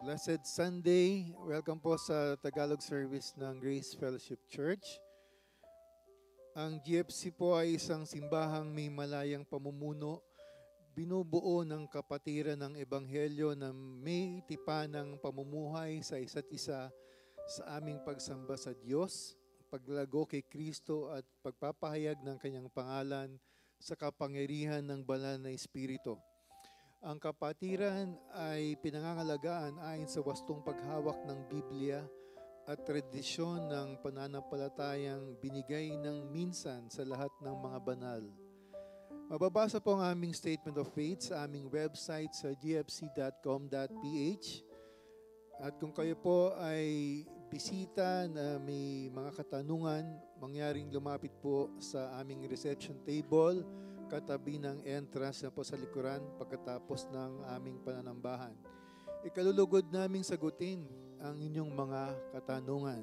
Blessed Sunday. Welcome po sa Tagalog service ng Grace Fellowship Church. Ang GFC po ay isang simbahang may malayang pamumuno, binubuo ng kapatiran ng Ebanghelyo na may tipan ng pamumuhay sa isa't isa sa aming pagsamba sa Diyos, paglago kay Kristo at pagpapahayag ng kanyang pangalan sa kapangyarihan ng banal na Espiritu. Ang kapatiran ay pinangangalagaan ayon sa wastong paghawak ng Biblia at tradisyon ng pananampalatayang binigay ng minsan sa lahat ng mga banal. Mababasa po ang aming statement of faith sa aming website sa gfc.com.ph. At kung kayo po ay bisita na may mga katanungan, mangyaring lumapit po sa aming reception table katabi ng entrance na po sa likuran pagkatapos ng aming pananambahan. Ikalulugod naming sagutin ang inyong mga katanungan.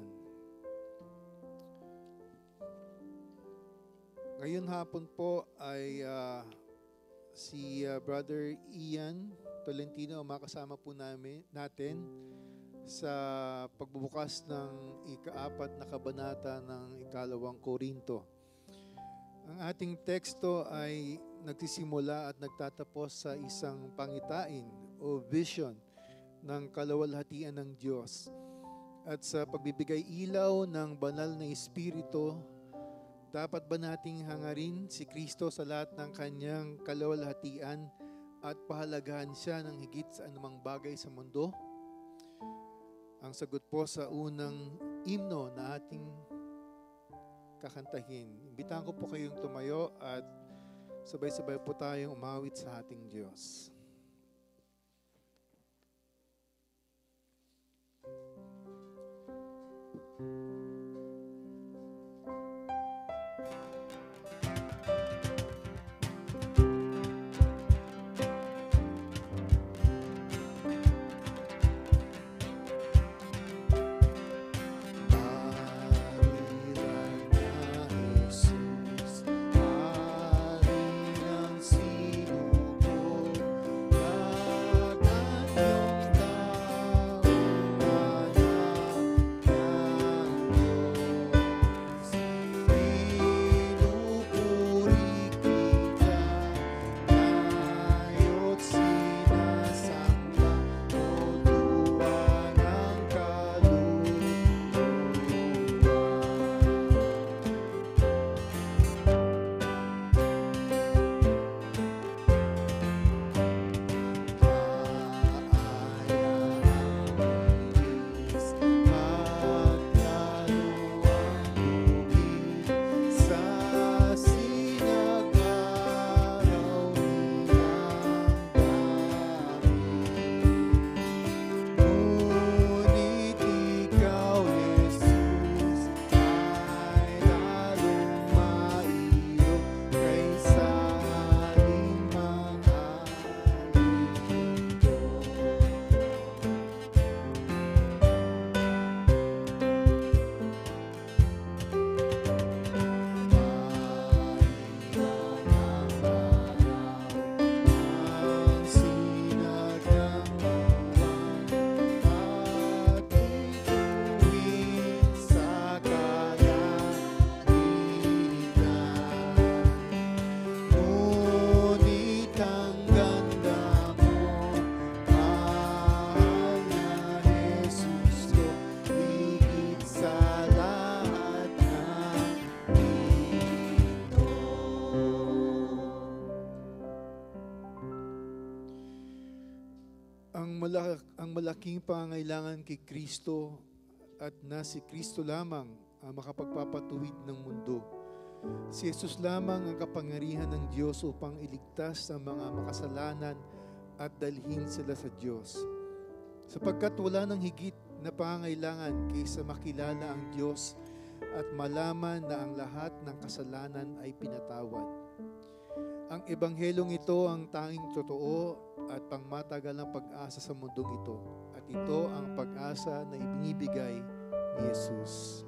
Ngayon hapon po ay si Brother Ian Tolentino ang makasama po natin sa pagbubukas ng ika-4 na kabanata ng ikalawang Korinto. Ang ating teksto ay nagsisimula at nagtatapos sa isang pangitain o vision ng kalawalhatian ng Diyos. At sa pagbibigay ilaw ng banal na Espiritu, dapat ba nating hangarin si Kristo sa lahat ng kanyang kalawalhatian at pahalagahan siya ng higit sa anumang bagay sa mundo? Ang sagot po sa unang himno na ating kakantahin. Imbitahan ko po kayong tumayo at sabay-sabay po tayong umawit sa ating Diyos. Ang malaking pangangailangan kay Kristo at na si Kristo lamang ang makapagpapatuwid ng mundo. Si Jesus lamang ang kapangyarihan ng Diyos upang iligtas ang mga makasalanan at dalhin sila sa Diyos. Sapagkat wala nang higit na pangangailangan kaysa makilala ang Diyos at malaman na ang lahat ng kasalanan ay pinatawad. Ang Ebanghelyong ito ang tanging totoo at pangmatagalang pag-asa sa mundong ito. At ito ang pag-asa na ibinibigay ni Jesus.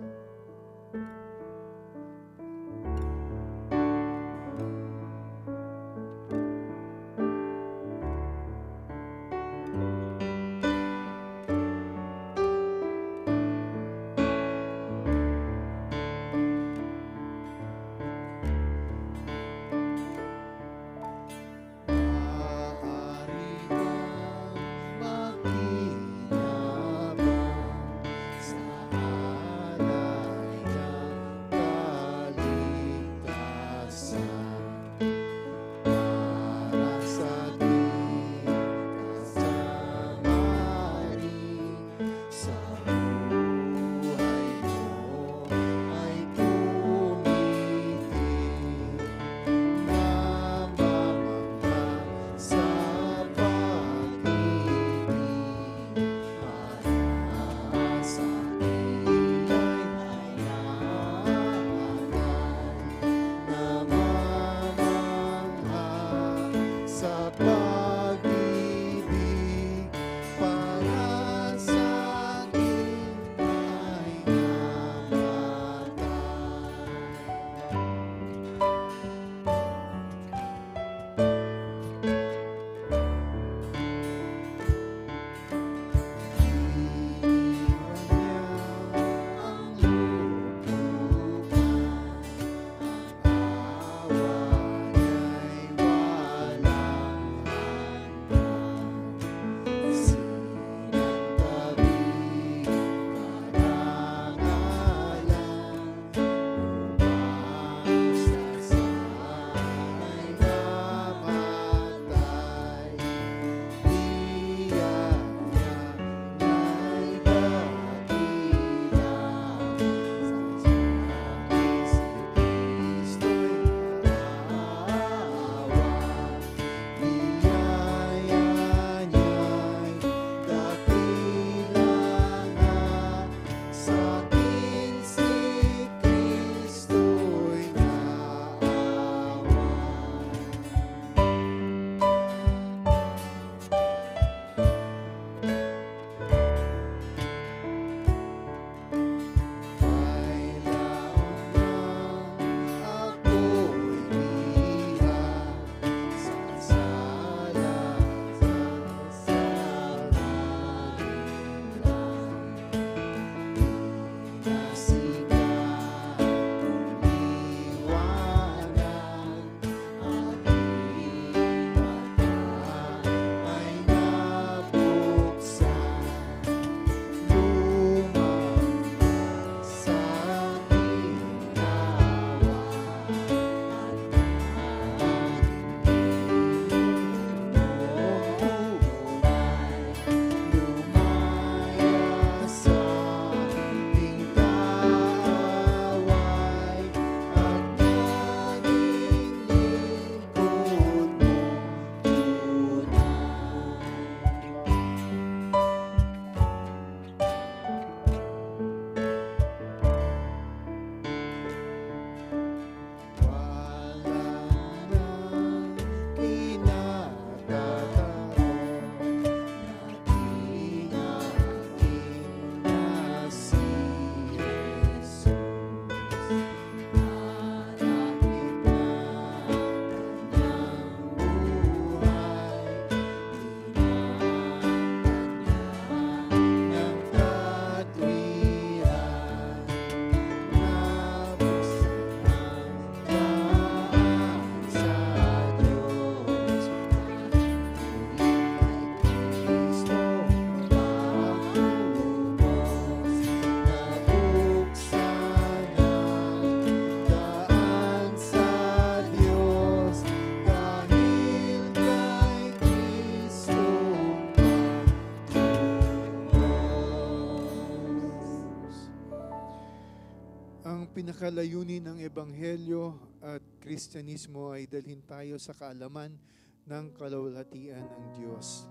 Ang pinakalayunin ng Ebanghelyo at Kristyanismo ay dalhin tayo sa kaalaman ng kalwalhatian ng Diyos.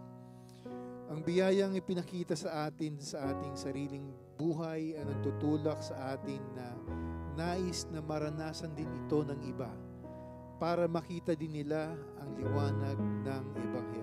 Ang biyayang ipinakita sa atin sa ating sariling buhay ay nagtutulak sa atin na nais na maranasan din ito ng iba para makita din nila ang liwanag ng Ebanghelyo.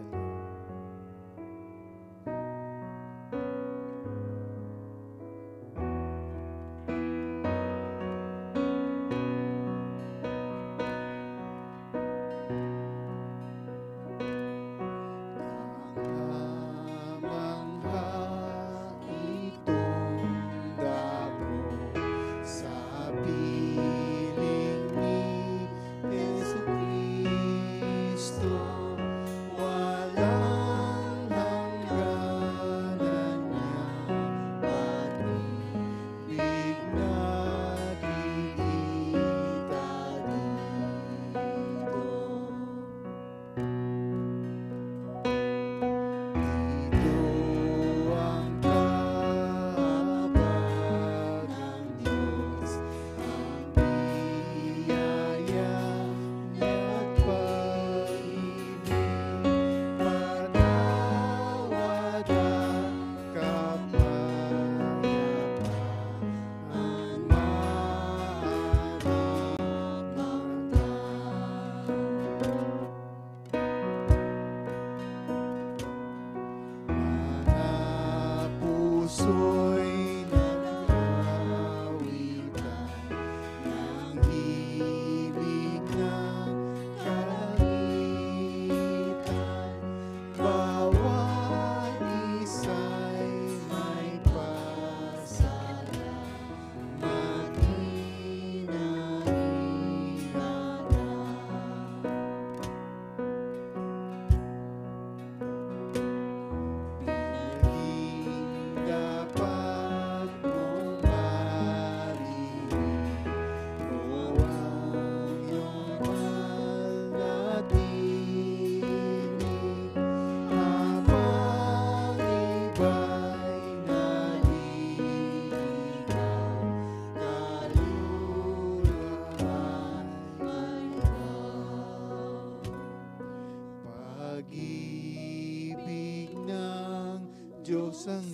Diyos ang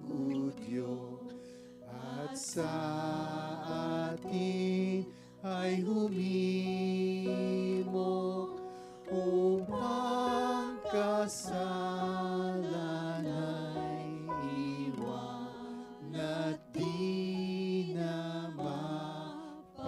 lugudyo at sa atin ay humimok upang kasalan ay iwan at di na mapahamak.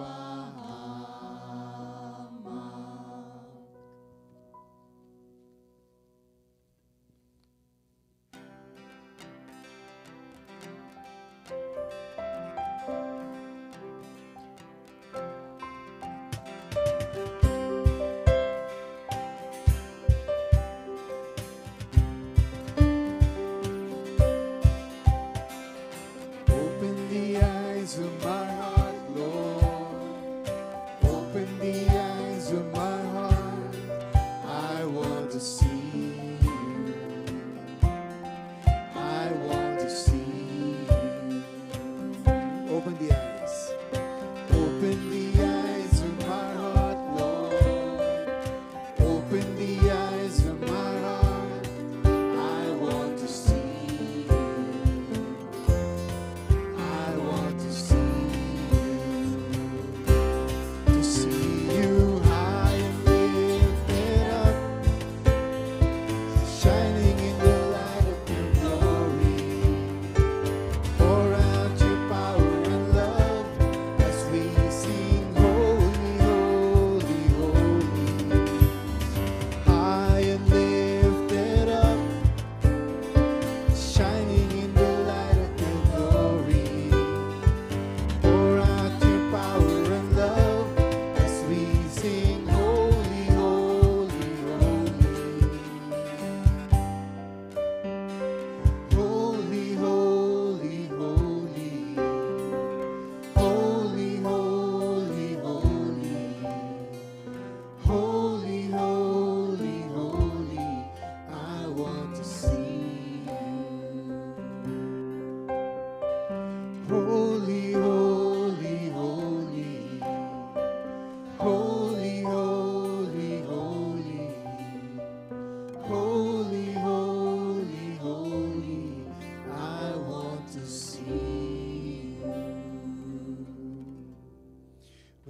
Pour out your power and love.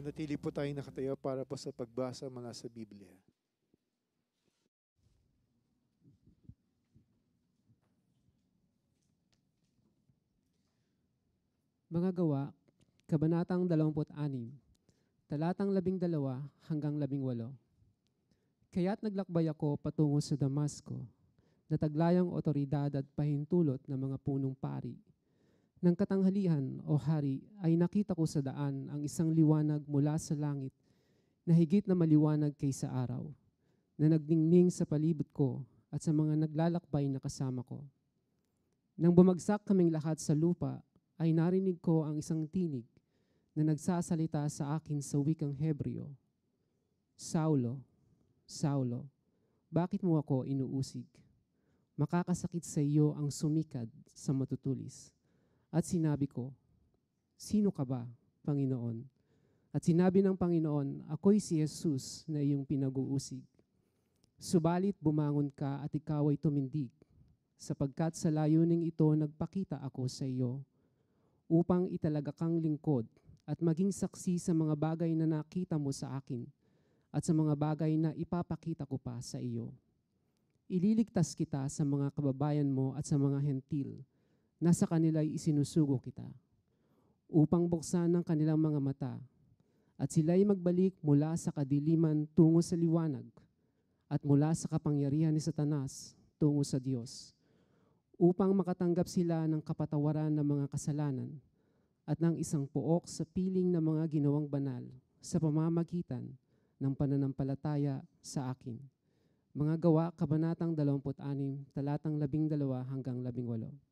Manatili po tayong nakatayo para po sa pagbasa mula sa Biblia. Mga Gawa, Kabanatang 26, talatang 12 hanggang 18. Kaya't naglakbay ako patungo sa Damasco, na taglayang otoridad at pahintulot ng mga punong pari. Nang katanghalian, o hari, ay nakita ko sa daan ang isang liwanag mula sa langit na higit na maliwanag kaysa araw, na nagningning sa palibot ko at sa mga naglalakbay na kasama ko. Nang bumagsak kaming lahat sa lupa, ay narinig ko ang isang tinig na nagsasalita sa akin sa wikang Hebreo, Saulo, Saulo, bakit mo ako inuusig? Makakasakit sa iyo ang sumikad sa matutulis. At sinabi ko, sino ka ba, Panginoon? At sinabi ng Panginoon, ako'y si Jesus na iyong pinag-uusig. Subalit bumangon ka at ikaw ay tumindig, sapagkat sa layuning ito nagpakita ako sa iyo, upang italaga kang lingkod at maging saksi sa mga bagay na nakita mo sa akin at sa mga bagay na ipapakita ko pa sa iyo. Ililigtas kita sa mga kababayan mo at sa mga hentil, na sa kanila'y isinusugo kita, upang buksan ng kanilang mga mata, at sila'y magbalik mula sa kadiliman tungo sa liwanag, at mula sa kapangyarihan ni Satanas tungo sa Diyos, upang makatanggap sila ng kapatawaran ng mga kasalanan, at ng isang pook sa piling ng mga ginawang banal sa pamamagitan ng pananampalataya sa akin. Mga Gawa, Kabanatang 26, talatang 12 hanggang 18.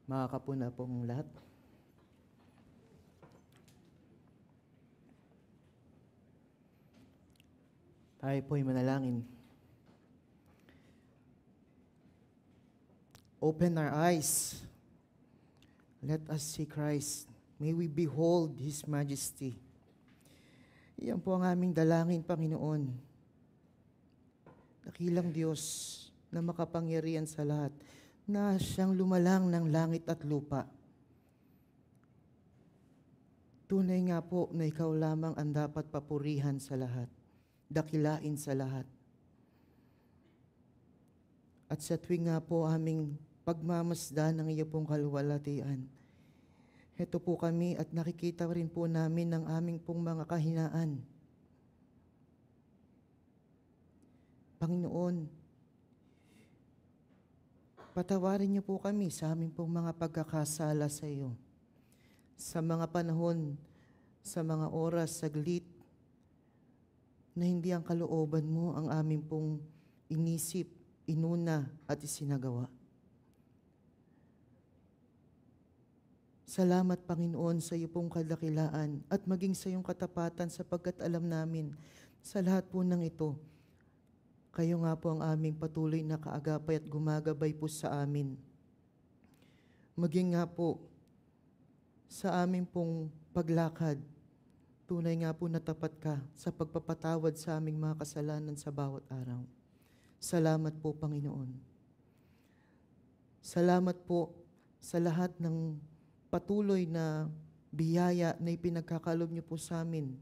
Makakapuna pong lahat. Tayo po'y manalangin. Open our eyes. Let us see Christ. May we behold His majesty. Iyan po ang aming dalangin, Panginoon. Dakilang Diyos na makapangyarihan sa lahat, na siyang lumalang ng langit at lupa. Tunay nga po na ikaw lamang ang dapat papurihan sa lahat, dakilain sa lahat. At sa tuwing nga po aming pagmamasdan ng iyo pong kaluwalhatian, heto po kami at nakikita rin po namin ng aming pong mga kahinaan. Panginoon, patawarin niyo po kami sa aming pong mga pagkakasala sa iyo. Sa mga panahon, sa mga oras, saglit, na hindi ang kalooban mo ang aming pong inisip, inuna at isinagawa. Salamat, Panginoon, sa iyo pong kadakilaan at maging sa iyong katapatan, sapagkat alam namin sa lahat po ng ito, kayo nga po ang aming patuloy na kaagapay at gumagabay po sa amin. Maging nga po sa aming pong paglakad, tunay nga po na tapat ka sa pagpapatawad sa aming mga kasalanan sa bawat araw. Salamat po, Panginoon. Salamat po sa lahat ng patuloy na biyaya na ipinagkakalob niyo po sa amin.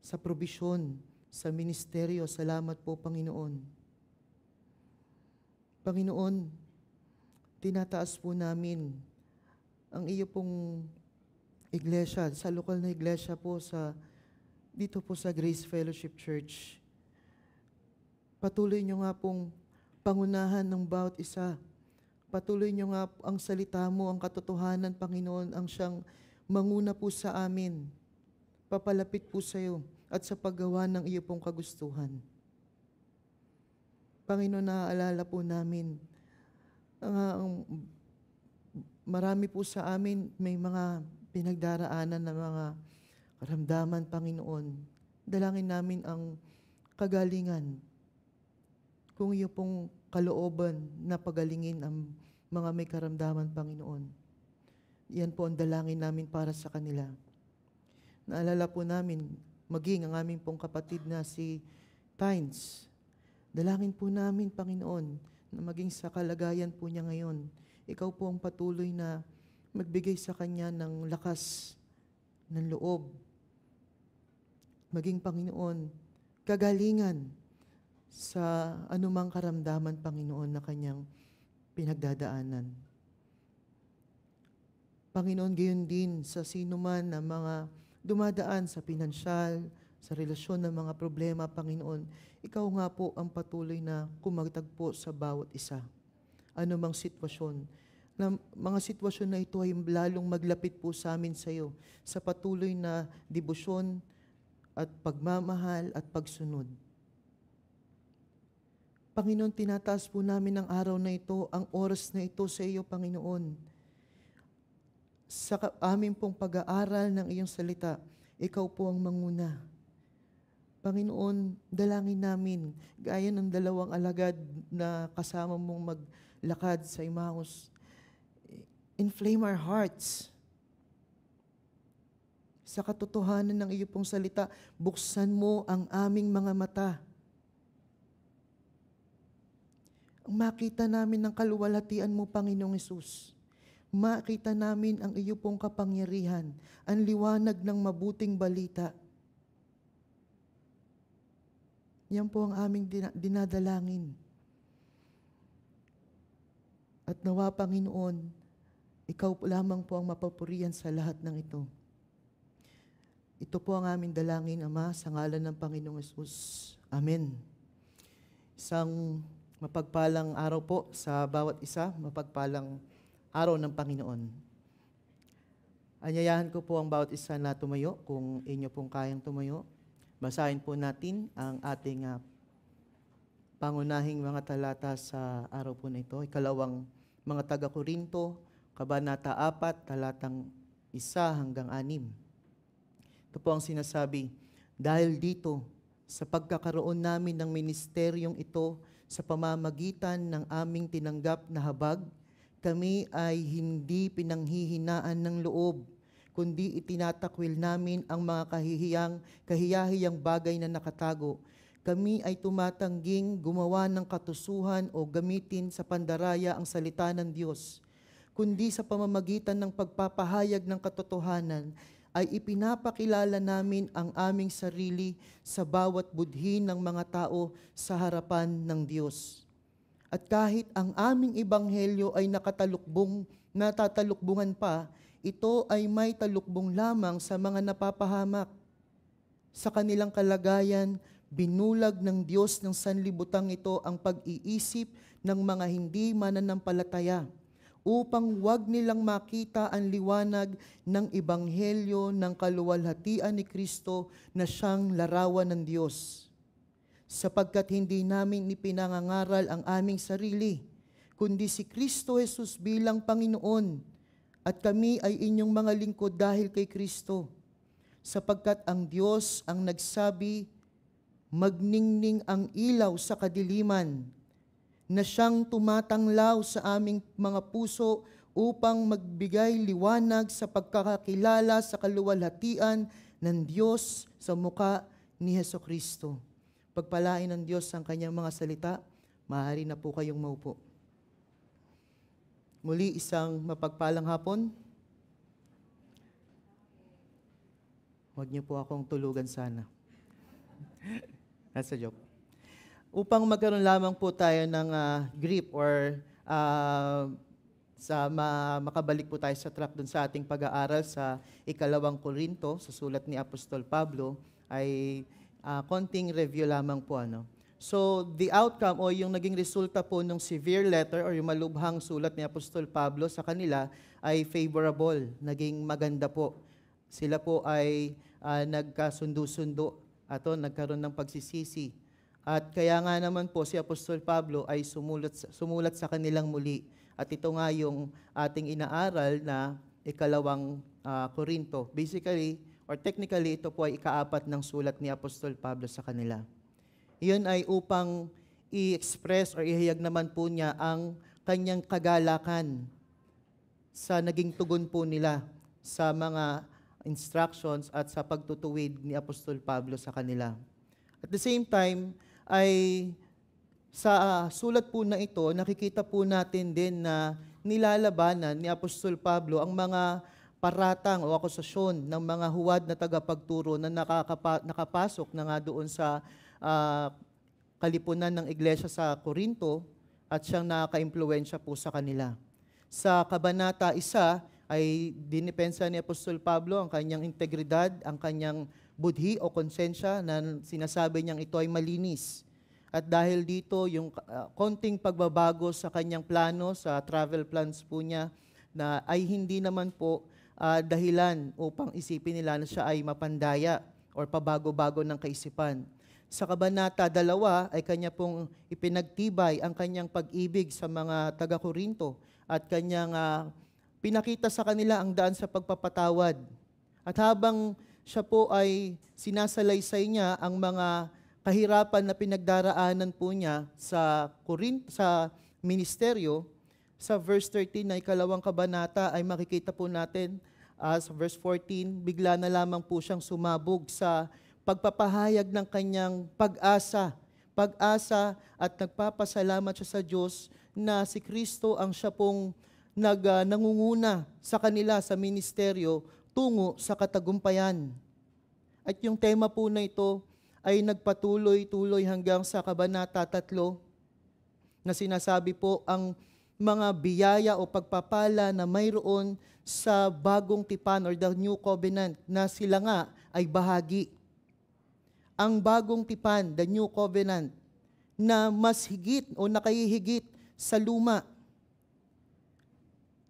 Sa probisyon, sa ministeryo, salamat po, Panginoon. Panginoon, tinataas po namin ang iyo pong iglesia, sa lokal na iglesia po dito po sa Grace Fellowship Church. Patuloy niyo nga pong pangunahan ng bawat isa. Patuloy niyo nga ang salita mo, ang katotohanan, Panginoon, ang siyang manguna po sa amin. Papalapit po sa iyo at sa paggawa ng iyo pong kagustuhan. Panginoon, naaalala po namin, marami po sa amin may mga pinagdaraanan na mga karamdaman, Panginoon. Dalangin namin ang kagalingan. Kung iyo pong kalooban na pagalingin ang mga may karamdaman, Panginoon. Yan po ang dalangin namin para sa kanila. Naalala po namin, maging ang aming pong kapatid na si Tynes. Dalangin po namin, Panginoon, na maging sa kalagayan po niya ngayon, ikaw po ang patuloy na magbigay sa kanya ng lakas ng loob. Maging Panginoon, kagalingan sa anumang karamdaman, Panginoon, na kanyang pinagdadaanan. Panginoon, gayon din sa sino man na mga dumadaan sa pinansyal, sa relasyon ng mga problema, Panginoon, ikaw nga po ang patuloy na kumagtagpo sa bawat isa. Ano mang sitwasyon, na mga sitwasyon na ito ay lalong maglapit po sa amin sa iyo, sa patuloy na debosyon at pagmamahal at pagsunod. Panginoon, tinataas po namin ang araw na ito, ang oras na ito sa iyo, Panginoon. Sa amin pong pag-aaral ng iyong salita, ikaw po ang manguna. Panginoon, dalangin namin, gaya ng 2 alagad na kasama mong maglakad sa Emmaus, inflame our hearts. Sa katotohanan ng iyo pong salita, buksan mo ang aming mga mata. Makita namin ang kaluwalhatian mo, Panginoong Hesus. Makita namin ang iyo pong kapangyarihan, ang liwanag ng mabuting balita. Yan po ang aming dinadalangin. At nawa, Panginoon, ikaw lamang po ang mapapurihan sa lahat ng ito. Ito po ang aming dalangin, Ama, sa ngalan ng Panginoong Hesus. Amen. Isang mapagpalang araw po sa bawat isa, mapagpalang araw ng Panginoon. Anyayahan ko po ang bawat isa na tumayo, kung inyo pong kayang tumayo. Basahin po natin ang ating pangunahing mga talata sa araw po na ito. Ikalawang mga taga-Korinto, Kabanata 4, talatang 1 hanggang 6. Ito po ang sinasabi, dahil dito, sa pagkakaroon namin ng ministeryong ito sa pamamagitan ng aming tinanggap na habag, kami ay hindi pinanghihinaan ng loob, kundi itinatakwil namin ang mga kahiyahiyang bagay na nakatago. Kami ay tumatangging gumawa ng katusuhan o gamitin sa pandaraya ang salita ng Diyos, kundi sa pamamagitan ng pagpapahayag ng katotohanan ay ipinapakilala namin ang aming sarili sa bawat budhi ng mga tao sa harapan ng Diyos. At kahit ang aming ebanghelyo ay natatalukbungan pa, ito ay may talukbong lamang sa mga napapahamak. Sa kanilang kalagayan, binulag ng Diyos ng sanlibutang ito ang pag-iisip ng mga hindi mananampalataya, upang wag nilang makita ang liwanag ng ebanghelyo ng kaluwalhatian ni Kristo na siyang larawan ng Diyos. Sapagkat hindi namin ipinangangaral ang aming sarili, kundi si Kristo Jesus bilang Panginoon, at kami ay inyong mga lingkod dahil kay Kristo. Sapagkat ang Diyos ang nagsabi, magningning ang ilaw sa kadiliman, na siyang tumatanglaw sa aming mga puso upang magbigay liwanag sa pagkakakilala sa kaluwalhatian ng Diyos sa muka ni Hesukristo. Pagpalain ng Diyos ang kanyang mga salita, maaari na po kayong maupo. Muli, isang mapagpalang hapon. Huwag niyo po akong tulugan sana. That's a joke. Upang magkaroon lamang po tayo ng grip or makabalik po tayo sa track dun sa ating pag-aaral sa 2 Korinto, sa sulat ni Apostol Pablo, ay konting review lamang po. So, the outcome o yung naging resulta po ng severe letter or yung malubhang sulat ni Apostol Pablo sa kanila ay favorable, naging maganda po. Sila po ay nagkasundo-sundo at nagkaroon ng pagsisisi. At kaya nga naman po si Apostol Pablo ay sumulat sa kanilang muli. At ito nga yung ating inaaral na 2 Korinto. Basically, or technically, ito po ay ika-4 ng sulat ni Apostol Pablo sa kanila. Iyon ay upang i-express or ihayag naman po niya ang kanyang kagalakan sa naging tugon po nila sa mga instructions at sa pagtutuwid ni Apostol Pablo sa kanila. At the same time, ay sa sulat po na ito, nakikita po natin din na nilalabanan ni Apostol Pablo ang mga paratang o akusasyon ng mga huwad na tagapagturo na nakapasok na nga doon sa kalipunan ng iglesia sa Corinto at siyang nakaka-impluwensya po sa kanila. Sa Kabanata 1 ay dinipensa ni Apostol Pablo ang kanyang integridad, ang kanyang budhi o konsensya na sinasabi niyang ito ay malinis. At dahil dito, yung konting pagbabago sa kanyang plano, sa travel plans po niya, na ay hindi naman po dahilan upang isipin nila na siya ay mapandaya or pabago-bago ng kaisipan. Sa Kabanata 2 ay kanya pong ipinagtibay ang kanyang pag-ibig sa mga taga-Korinto at kanyang pinakita sa kanila ang daan sa pagpapatawad. At habang siya po ay sinasalaysay niya ang mga kahirapan na pinagdaraanan po niya sa ministeryo, sa verse 13 na ikalawang kabanata ay makikita po natin sa verse 14, bigla na lamang po siyang sumabog sa pagpapahayag ng kanyang pag-asa at nagpapasalamat siya sa Diyos na si Kristo ang siya pong nangunguna sa kanila sa ministeryo tungo sa katagumpayan. At yung tema po na ito ay nagpatuloy-tuloy hanggang sa Kabanata 3 na sinasabi po ang mga biyaya o pagpapala na mayroon sa bagong tipan or the new covenant na sila nga ay bahagi. Ang bagong tipan, the new covenant, na mas higit o nakahihigit sa luma.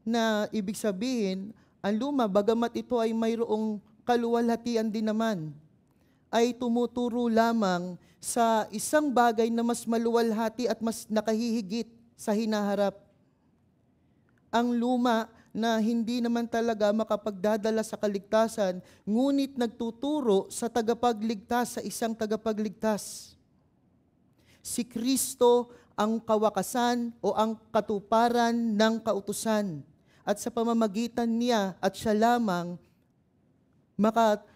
Na ibig sabihin, ang luma, bagamat ito ay mayroong kaluwalhatian din naman, ay tumuturo lamang sa isang bagay na mas maluwalhati at mas nakahihigit sa hinaharap. Ang luma na hindi naman talaga makapagdadala sa kaligtasan, ngunit nagtuturo sa tagapagligtas, sa isang tagapagligtas. Si Kristo ang kawakasan o ang katuparan ng kautusan. At sa pamamagitan niya at siya lamang,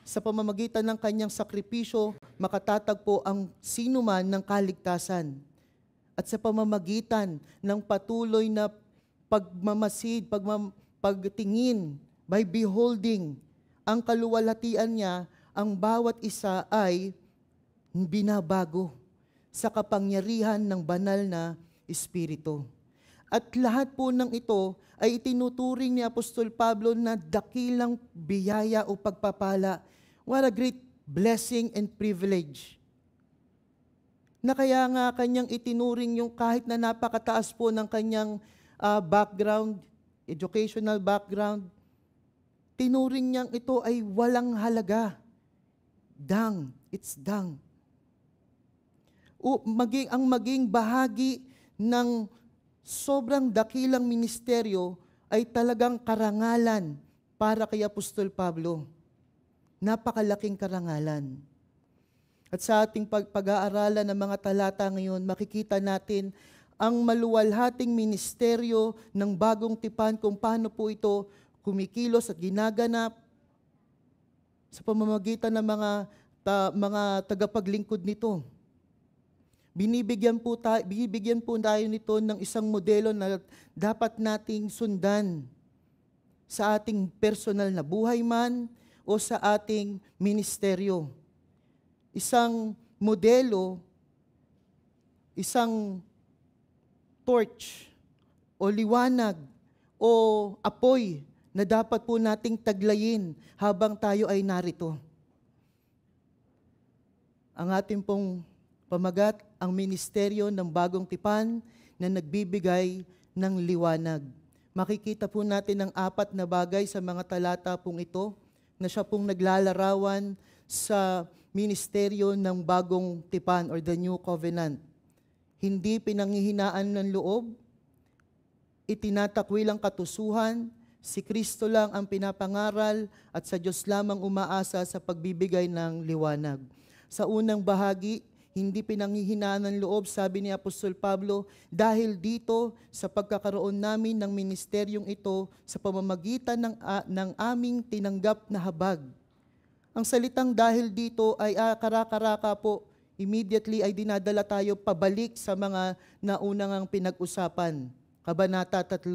sa pamamagitan ng kanyang sakripisyo, makatatagpo ang sinuman ng kaligtasan. At sa pamamagitan ng patuloy na pagmamasid, pagtingin, by beholding, ang kaluwalhatian niya, ang bawat isa ay binabago sa kapangyarihan ng banal na Espiritu. At lahat po ng ito ay itinuturing ni Apostol Pablo na dakilang biyaya o pagpapala. What a great blessing and privilege. Na kaya nga kanyang itinuring yung kahit na napakataas po ng kanyang background, educational background, tinuring niyang ito ay walang halaga. It's dung. Maging bahagi ng sobrang dakilang ministeryo ay talagang karangalan para kay Apostol Pablo. Napakalaking karangalan. At sa ating pag-aaralan ng mga talata ngayon, makikita natin ang maluwalhating ministeryo ng bagong tipan kung paano po ito kumikilos at ginaganap sa pamamagitan ng mga tagapaglingkod nito. Binibigyan po tayo nito ng isang modelo na dapat nating sundan sa ating personal na buhay man o sa ating ministeryo. Isang modelo, isang torch o liwanag o apoy na dapat po nating taglayin habang tayo ay narito. Ang ating pong pamagat, ang ministeryo ng bagong tipan na nagbibigay ng liwanag. Makikita po natin ang 4 na bagay sa mga talata pong ito na siya pong naglalarawan sa ministeryo ng bagong tipan or the new covenant. Hindi pinanghihinaan ng loob, itinatakwil ang katusuhan, si Kristo lang ang pinapangaral at sa Diyos lamang umaasa sa pagbibigay ng liwanag. Sa unang bahagi, hindi pinanghihinaan ng loob, sabi ni Apostol Pablo, dahil dito sa pagkakaroon namin ng ministeryong ito sa pamamagitan ng aming tinanggap na habag. Ang salitang dahil dito ay karaka-raka po, immediately ay dinadala tayo pabalik sa mga naunang pinag-usapan. Kabanata 3.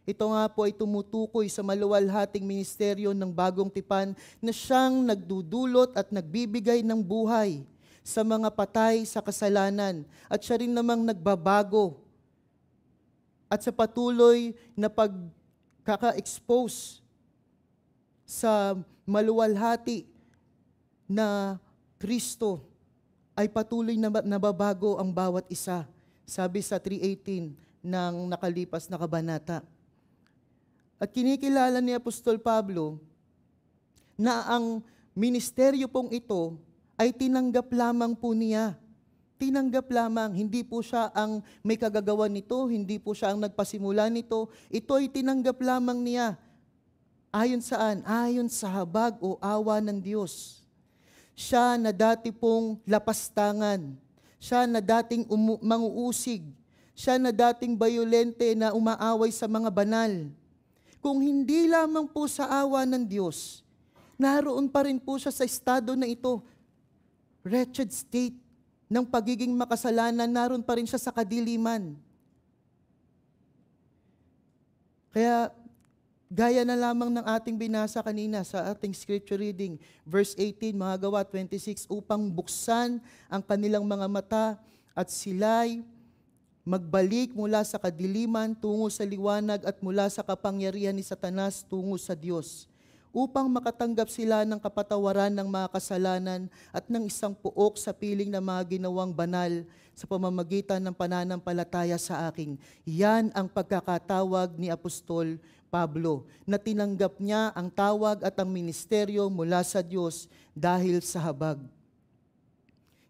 Ito nga po ay tumutukoy sa maluwalhating ministeryo ng Bagong Tipan na siyang nagdudulot at nagbibigay ng buhay sa mga patay sa kasalanan. At siya rin namang nagbabago at sa patuloy na pagkaka-expose sa maluwalhati na Kristo ay patuloy na nababago ang bawat isa. Sabi sa 3:18 ng nakalipas na kabanata. At kinikilala ni Apostol Pablo na ang ministeryo pong ito ay tinanggap lamang po niya. Tinanggap lamang, hindi po siya ang may kagagawan nito, hindi po siya ang nagpasimula nito. Ito ay tinanggap lamang niya. Ayon saan? Ayon sa habag o awa ng Diyos. Siya na dati pong lapastangan, siya na dating manguusig, siya na dating bayolente na umaaway sa mga banal. Kung hindi lamang po sa awa ng Diyos, naroon pa rin po siya sa estado na ito, wretched state ng pagiging makasalanan, naroon pa rin siya sa kadiliman. Kaya, gaya na lamang ng ating binasa kanina sa ating scripture reading, verse 18, mga Gawa 26, upang buksan ang kanilang mga mata at sila'y magbalik mula sa kadiliman tungo sa liwanag at mula sa kapangyarihan ni Satanas tungo sa Diyos, upang makatanggap sila ng kapatawaran ng mga kasalanan at ng isang puok sa piling na mga ginawang banal sa pamamagitan ng pananampalataya sa akin. Yan ang pagkakatawag ni Apostol Pablo, na tinanggap niya ang tawag at ang ministeryo mula sa Diyos dahil sa habag.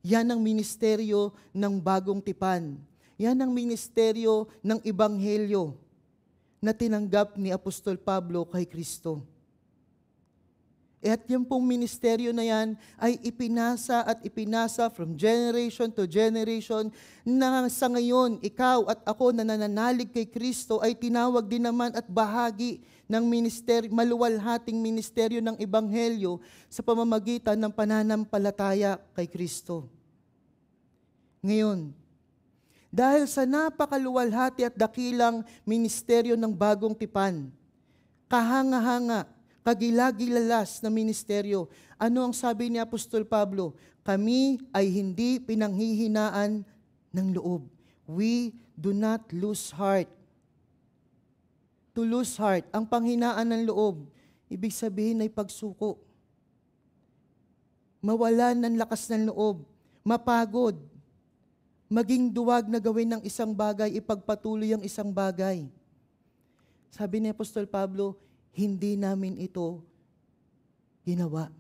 Yan ang ministeryo ng Bagong Tipan. Yan ang ministeryo ng Ebanghelyo na tinanggap ni Apostol Pablo kay Kristo. At yung pong ministeryo na yan ay ipinasa from generation to generation na sa ngayon, ikaw at ako na nananalig kay Kristo ay tinawag din naman at bahagi ng ministeryo, maluwalhating ministeryo ng Ebanghelyo sa pamamagitan ng pananampalataya kay Kristo. Ngayon, dahil sa napakaluwalhati at dakilang ministeryo ng Bagong Tipan, kahanga-hanga, kagilagilalas na ministeryo, ano ang sabi ni Apostol Pablo? Kami ay hindi pinanghihinaan ng loob. We do not lose heart. To lose heart, ang panghinaan ng loob, ibig sabihin ay pagsuko. Mawalan ng lakas ng loob, mapagod, maging duwag na gawin ng isang bagay, ipagpatuloy ang isang bagay. Sabi ni Apostol Pablo, hindi namin ito ginawa.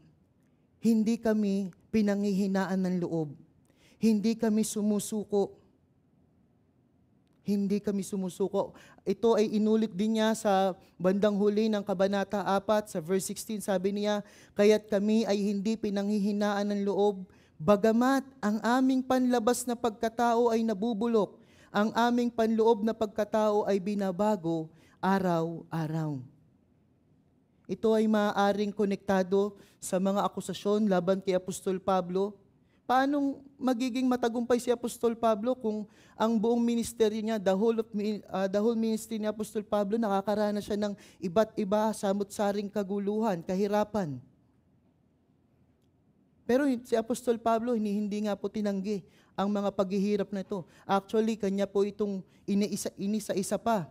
Hindi kami pinanghihinaan ng loob. Hindi kami sumusuko. Hindi kami sumusuko. Ito ay inulit din niya sa bandang huli ng Kabanata 4, sa verse 16, sabi niya, kaya't kami ay hindi pinanghihinaan ng loob, bagamat ang aming panlabas na pagkatao ay nabubulok, ang aming panloob na pagkatao ay binabago araw-araw. Ito ay maaaring konektado sa mga akusasyon laban kay Apostol Pablo. Paanong magiging matagumpay si Apostol Pablo kung ang buong ministeryo niya, the whole ministry ni Apostol Pablo, nakakaranas siya ng iba't iba, samot-saring kaguluhan, kahirapan. Pero si Apostol Pablo, hindi nga po tinanggi ang mga paghihirap na ito. Actually, kanya po itong inisa-isa pa.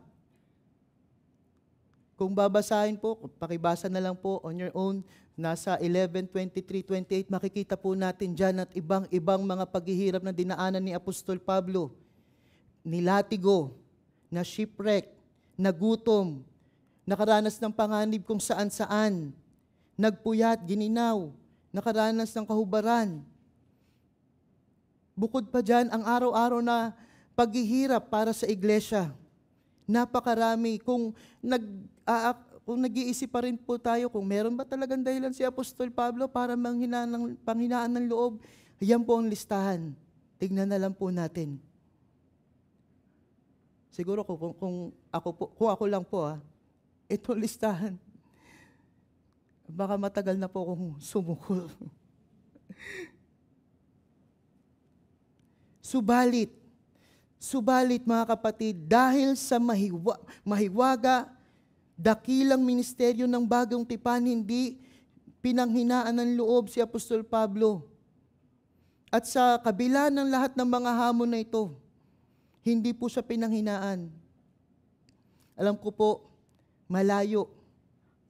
Kung babasahin po, pakibasa na lang po on your own, nasa 11:23-28, makikita po natin dyan at ibang mga paghihirap na dinaanan ni Apostol Pablo. Nilatigo, na shipwreck, nagutom, nakaranas ng panganib kung saan-saan, nagpuyat, gininaw, nakaranas ng kahubaran. Bukod pa dyan, ang araw-araw na paghihirap para sa iglesia. Napakarami. Kung nag-iisip pa rin po tayo, kung meron ba talagang dahilan si Apostol Pablo para panghinaan ng loob, yan po ang listahan. Tignan na lang po natin. Siguro kung ako lang po, ito listahan. Baka matagal na po akong sumuko. Subalit, Subalit mga kapatid, dahil sa mahiwaga, dakilang ministeryo ng Bagong Tipan, hindi pinanghinaan ng loob si Apostol Pablo. At sa kabila ng lahat ng mga hamon na ito, hindi po siya pinanghinaan. Alam ko po, malayo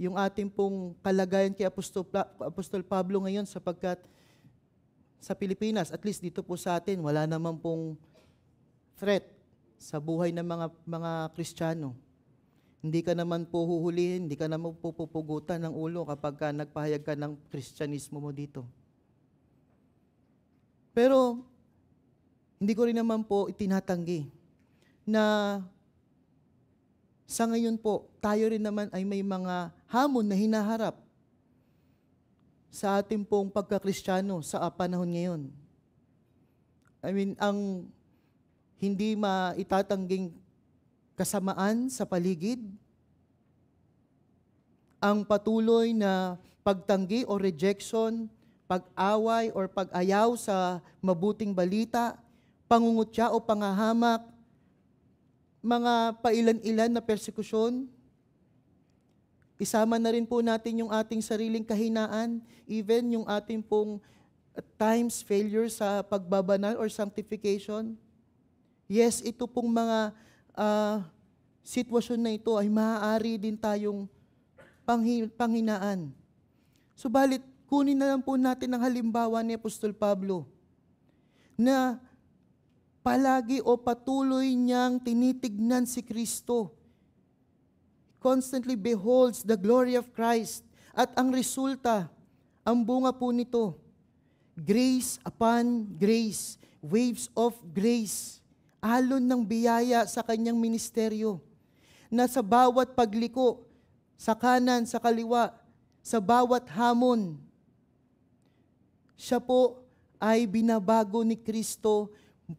yung ating pong kalagayan kay Apostol Pablo ngayon sapagkat sa Pilipinas, at least dito po sa atin, wala naman pong threat sa buhay ng mga Kristiyano. Hindi ka naman po huhulihin, hindi ka naman po pupugutan ng ulo kapag nagpahayag ka ng Kristyanismo mo dito. Pero, hindi ko rin naman po itinatanggi na sa ngayon po, tayo rin naman ay may mga hamon na hinaharap sa ating pong pagka-Kristiyano sa panahon ngayon. Ang hindi maitatangging kasamaan sa paligid, ang patuloy na pagtanggi o rejection, pag-away or pag-ayaw sa mabuting balita, pangungutya o pangahamak, mga pailan-ilan na persekusyon. Isama na rin po natin yung ating sariling kahinaan, even yung ating pong at times failure sa pagbabanal or sanctification. Yes, ito pong mga sitwasyon na ito ay maaari din tayong panghinaan. Subalit, kunin na lang po natin ang halimbawa ni Apostol Pablo na palagi o patuloy niyang tinitignan si Kristo. Constantly beholds the glory of Christ. At ang resulta, ang bunga po nito, grace upon grace, waves of grace, alon ng biyaya sa kanyang ministeryo, na sa bawat pagliko, sa kanan, sa kaliwa, sa bawat hamon, siya po ay binabago ni Kristo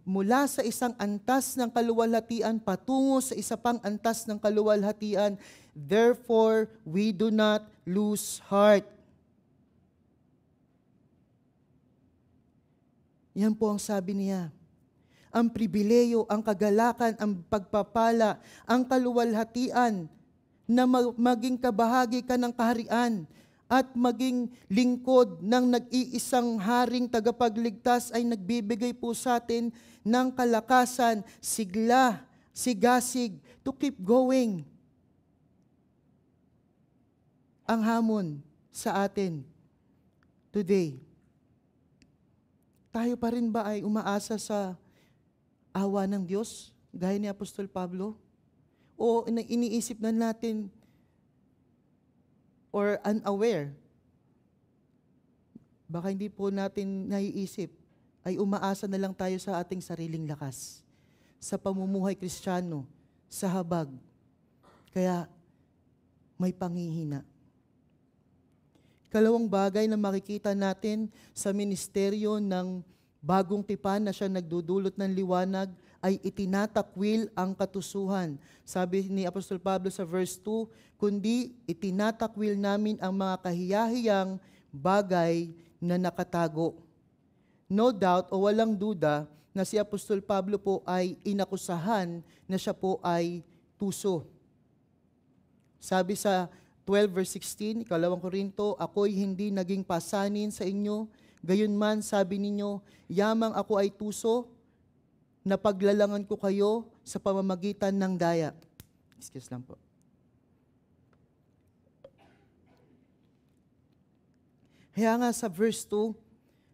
mula sa isang antas ng kaluwalhatian patungo sa isa pang antas ng kaluwalhatian. Therefore, we do not lose heart. Yan po ang sabi niya. Ang pribileyo, ang kagalakan, ang pagpapala, ang kaluwalhatian na maging kabahagi ka ng kaharian at maging lingkod ng nag-iisang haring tagapagligtas ay nagbibigay po sa atin ng kalakasan, sigla, sigasig, to keep going. Ang hamon sa atin today, tayo pa rin ba ay umaasa sa awa ng Diyos, gaya ni Apostol Pablo? O iniisip na natin or unaware, baka hindi po natin naiisip, ay umaasa na lang tayo sa ating sariling lakas, sa pamumuhay Kristiyano, sa habag. Kaya may panghihina. Kalawang bagay na makikita natin sa ministeryo ng Bagong Tipan na siya nagdudulot ng liwanag ay itinatakwil ang katusuhan. Sabi ni Apostol Pablo sa verse 2, kundi itinatakwil namin ang mga kahiyahiyang bagay na nakatago. No doubt o walang duda na si Apostol Pablo po ay inakusahan na siya po ay tuso. Sabi sa 12 verse 16, Ikalawang Korinto, ako'y hindi naging pasanin sa inyo, gayunman sabi ninyo, yamang ako ay tuso, na paglalangan ko kayo sa pamamagitan ng daya. Excuse lang po. Kaya nga sa verse 2,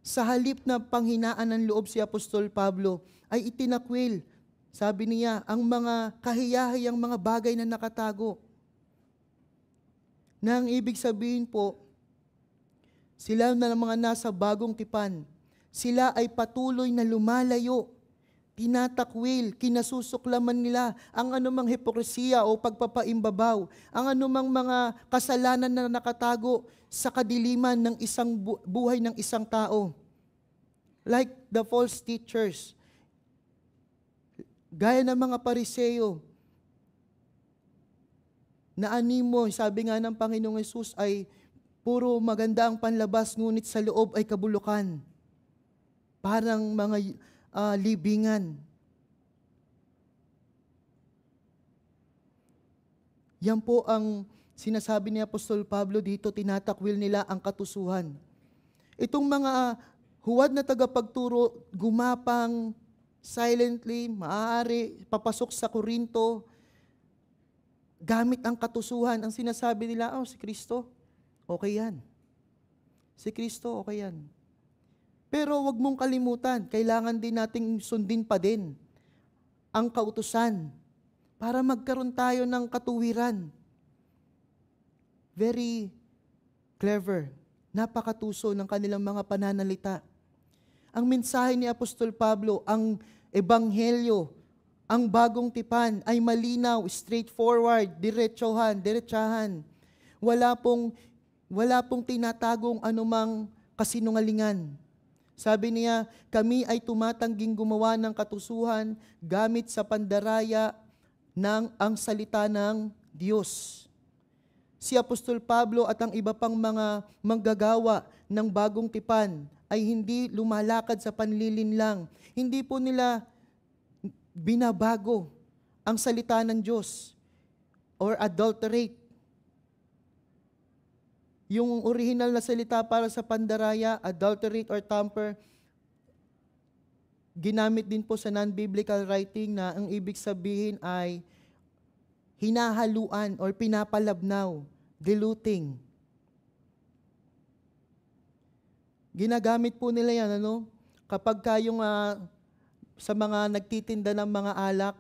sa halip na panghinaan ng loob si Apostol Pablo, ay itinakwil, sabi niya, ang mga kahiyahiyang mga bagay na nakatago. Na ang ibig sabihin po, sila na mga nasa Bagong Tipan, sila ay patuloy na lumalayo, tinatakwil, kinasusuklaman nila ang anumang hipokresiya o pagpapaimbabaw, ang anumang mga kasalanan na nakatago sa kadiliman ng isang buhay ng isang tao. Like the false teachers, gaya ng mga Pariseo, na animo, sabi nga ng Panginoong Hesus ay puro maganda ang panlabas, ngunit sa loob ay kabulukan. Parang mga libingan. Yan po ang sinasabi ni Apostol Pablo dito, tinatakwil nila ang katusuhan. Itong mga huwad na tagapagturo, gumapang silently, maaari, papasok sa Korinto, gamit ang katusuhan. Ang sinasabi nila, si Kristo, okay yan. Si Kristo, okay yan. Pero wag mong kalimutan, kailangan din nating sundin pa din ang kautusan para magkaroon tayo ng katuwiran. Very clever, napakatuso ng kanilang mga pananalita. Ang mensahe ni Apostol Pablo, ang ebanghelyo, ang bagong tipan ay malinaw, straightforward, diretsahan. Wala pong tinatagong anumang kasinungalingan. Sabi niya, kami ay tumatangging gumawa ng katusuhan gamit sa pandaraya ng ang salita ng Diyos. Si Apostol Pablo at ang iba pang mga manggagawa ng bagong tipan ay hindi lumalakad sa panlilinlang. Hindi po nila binabago ang salita ng Diyos or adulterate. Yung original na salita para sa pandaraya, adulterate or tamper, ginamit din po sa non-biblical writing na ang ibig sabihin ay hinahaluan or pinapalabnaw, diluting. Ginagamit po nila yan, kapag kayong sa mga nagtitinda ng mga alak,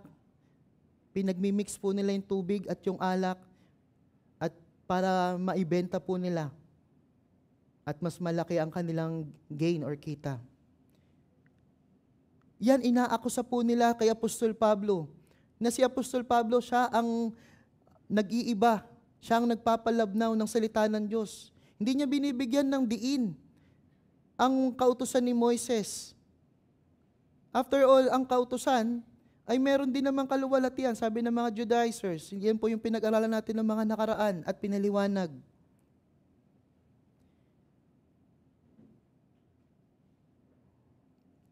pinagmimix po nila yung tubig at yung alak at para maibenta po nila. At mas malaki ang kanilang gain or kita. Yan inaakusa po nila kay Apostol Pablo. Na si Apostol Pablo, siya ang nag-iiba. Siya ang nagpapalabnaw ng salita ng Diyos. Hindi niya binibigyan ng diin ang kautusan ni Moises. After all, ang kautusan ay meron din namang kaluwalhatian, sabi ng mga Judaizers. Yan po yung pinag-aralan natin ng mga nakaraan at pinaliwanag.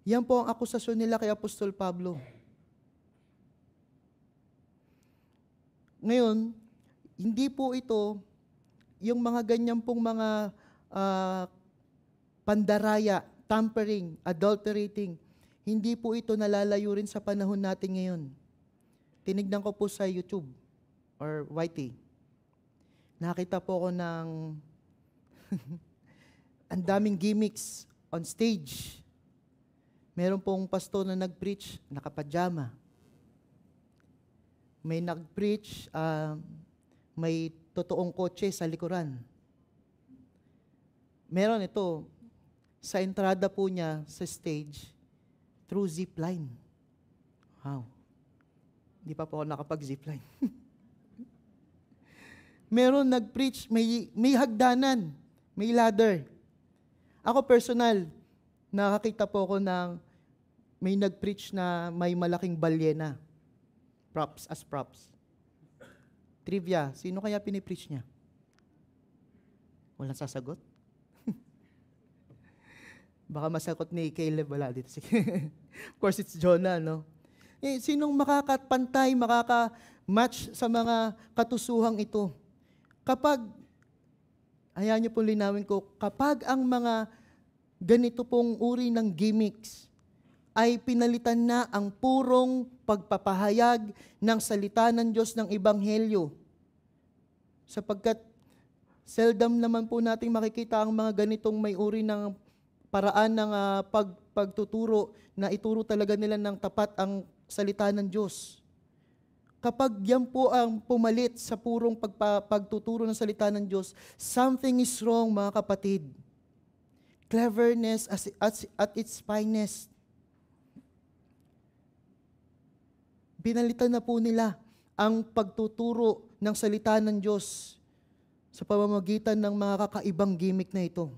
Yan po ang akusasyon nila kay Apostol Pablo. Ngayon, hindi po ito yung mga ganyan pong mga pandaraya, tampering, adulterating. Hindi po ito nalalayo rin sa panahon natin ngayon. Tinignan ko po sa YouTube or YT. Nakita po ko ng ang daming gimmicks on stage. Meron pong pastor na nag-preach, nakapajama. May nag-preach, may totoong kotse sa likuran. Meron ito, sa entrada po niya sa stage, through zipline. Wow. Hindi pa po ako nakapag-zipline. Meron nag-preach, may hagdanan, may ladder. Ako personal, nakakita po ako ng may nag-preach na may malaking balyena. Props. Trivia, sino kaya pinipreach niya? Walang sasagot? Baka masagot ni Caleb, wala dito. Of course, it's Jonah, no? Sinong makakapantay, makaka-match sa mga katusuhang ito? Kapag, hayaan niyo po linawin ko, kapag ang mga ganito pong uri ng gimmicks ay pinalitan na ang purong pagpapahayag ng salita ng Diyos ng Ebanghelyo, sapagkat seldom naman po nating makikita ang mga ganitong may uri ng paraan ng pagtuturo na ituro talaga nila ng tapat ang salita ng Diyos. Kapag yan po ang pumalit sa purong pagtuturo ng salita ng Diyos, something is wrong, mga kapatid. Cleverness at its finest. Pinalitan na po nila ang pagtuturo ng salita ng Diyos sa pamamagitan ng mga kakaibang gimmick na ito.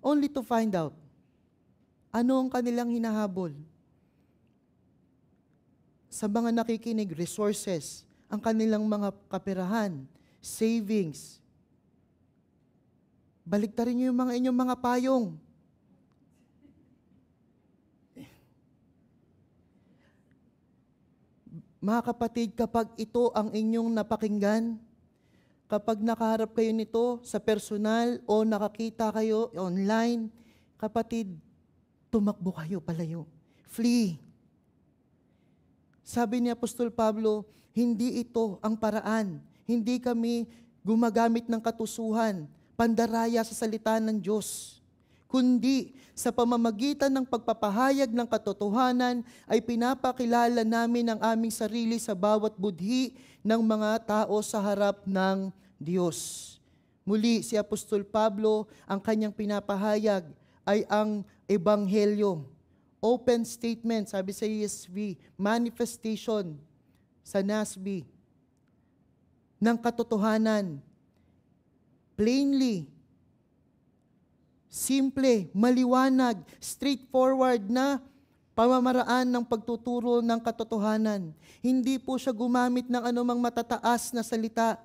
Only to find out, ano ang kanilang hinahabol? Sa mga nakikinig, resources, ang kanilang mga kaperahan, savings. Baliktarin niyo yung mga inyong mga payong. Mga kapatid, kapag ito ang inyong napakinggan, kapag nakaharap kayo nito sa personal o nakakita kayo online, kapatid, tumakbo kayo palayo. Flee. Sabi ni Apostol Pablo, hindi ito ang paraan. Hindi kami gumagamit ng katusuhan, pandaraya sa salita ng Diyos, kundi sa pamamagitan ng pagpapahayag ng katotohanan ay pinapakilala namin ang aming sarili sa bawat budhi ng mga tao sa harap ng Diyos. Muli, si Apostol Pablo, ang kanyang pinapahayag ay ang Ebanghelyo. Open statement, sabi sa ESV, manifestation sa NASB ng katotohanan. Plainly, simple, maliwanag, straightforward na pamamaraan ng pagtuturo ng katotohanan. Hindi po siya gumamit ng anumang matataas na salita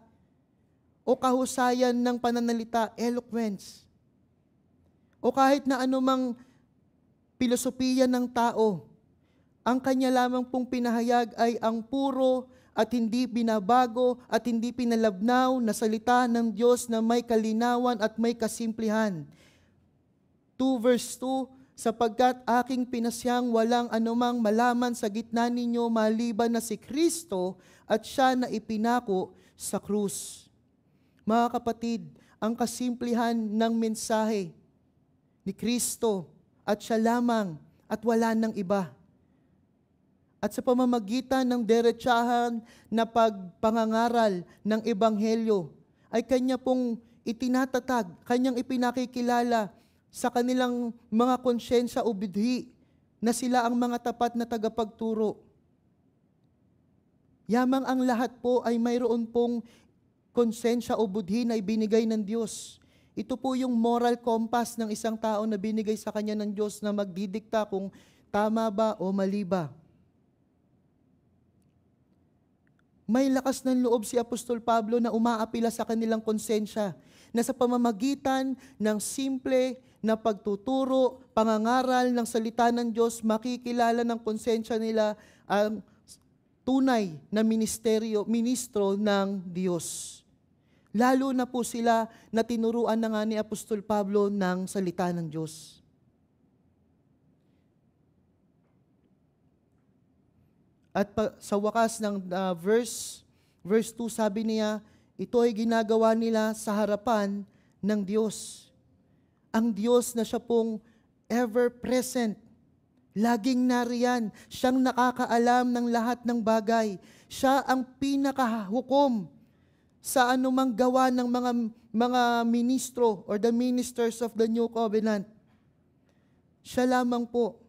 o kahusayan ng pananalita, eloquence, o kahit na anumang pilosopiya ng tao. Ang kanya lamang pong pinahayag ay ang puro at hindi binabago at hindi pinalabnaw na salita ng Diyos na may kalinawan at may kasimplihan. 2 verse 2, sapagkat aking pinasyang walang anumang malaman sa gitna ninyo maliban na si Kristo at siya na ipinako sa krus. Mga kapatid, ang kasimplihan ng mensahe ni Kristo at siya lamang at wala ng iba. At sa pamamagitan ng derechahan na pagpangangaral ng Ebanghelyo, ay kanya pong itinatatag, kanyang ipinakikilala sa kanilang mga konsyensya o budhi na sila ang mga tapat na tagapagturo. Yamang ang lahat po ay mayroon pong konsensya o budhi na ibinigay ng Diyos. Ito po yung moral compass ng isang tao na binigay sa kanya ng Diyos na magdidikta kung tama ba o mali ba. May lakas ng loob si Apostol Pablo na umaapila sa kanilang konsensya na sa pamamagitan ng simple na pagtuturo, pangangaral ng salita ng Diyos, makikilala ng konsensya nila ang tunay na ministro ng Diyos. Lalo na po sila na tinuruan na nga ni Apostol Pablo ng salita ng Diyos. At sa wakas ng verse 2, sabi niya, ito ay ginagawa nila sa harapan ng Diyos. Ang Diyos na siya pong ever-present, laging nariyan, siyang nakakaalam ng lahat ng bagay. Siya ang pinakahukom sa anumang gawa ng mga ministro or the ministers of the New Covenant. Siya lamang po.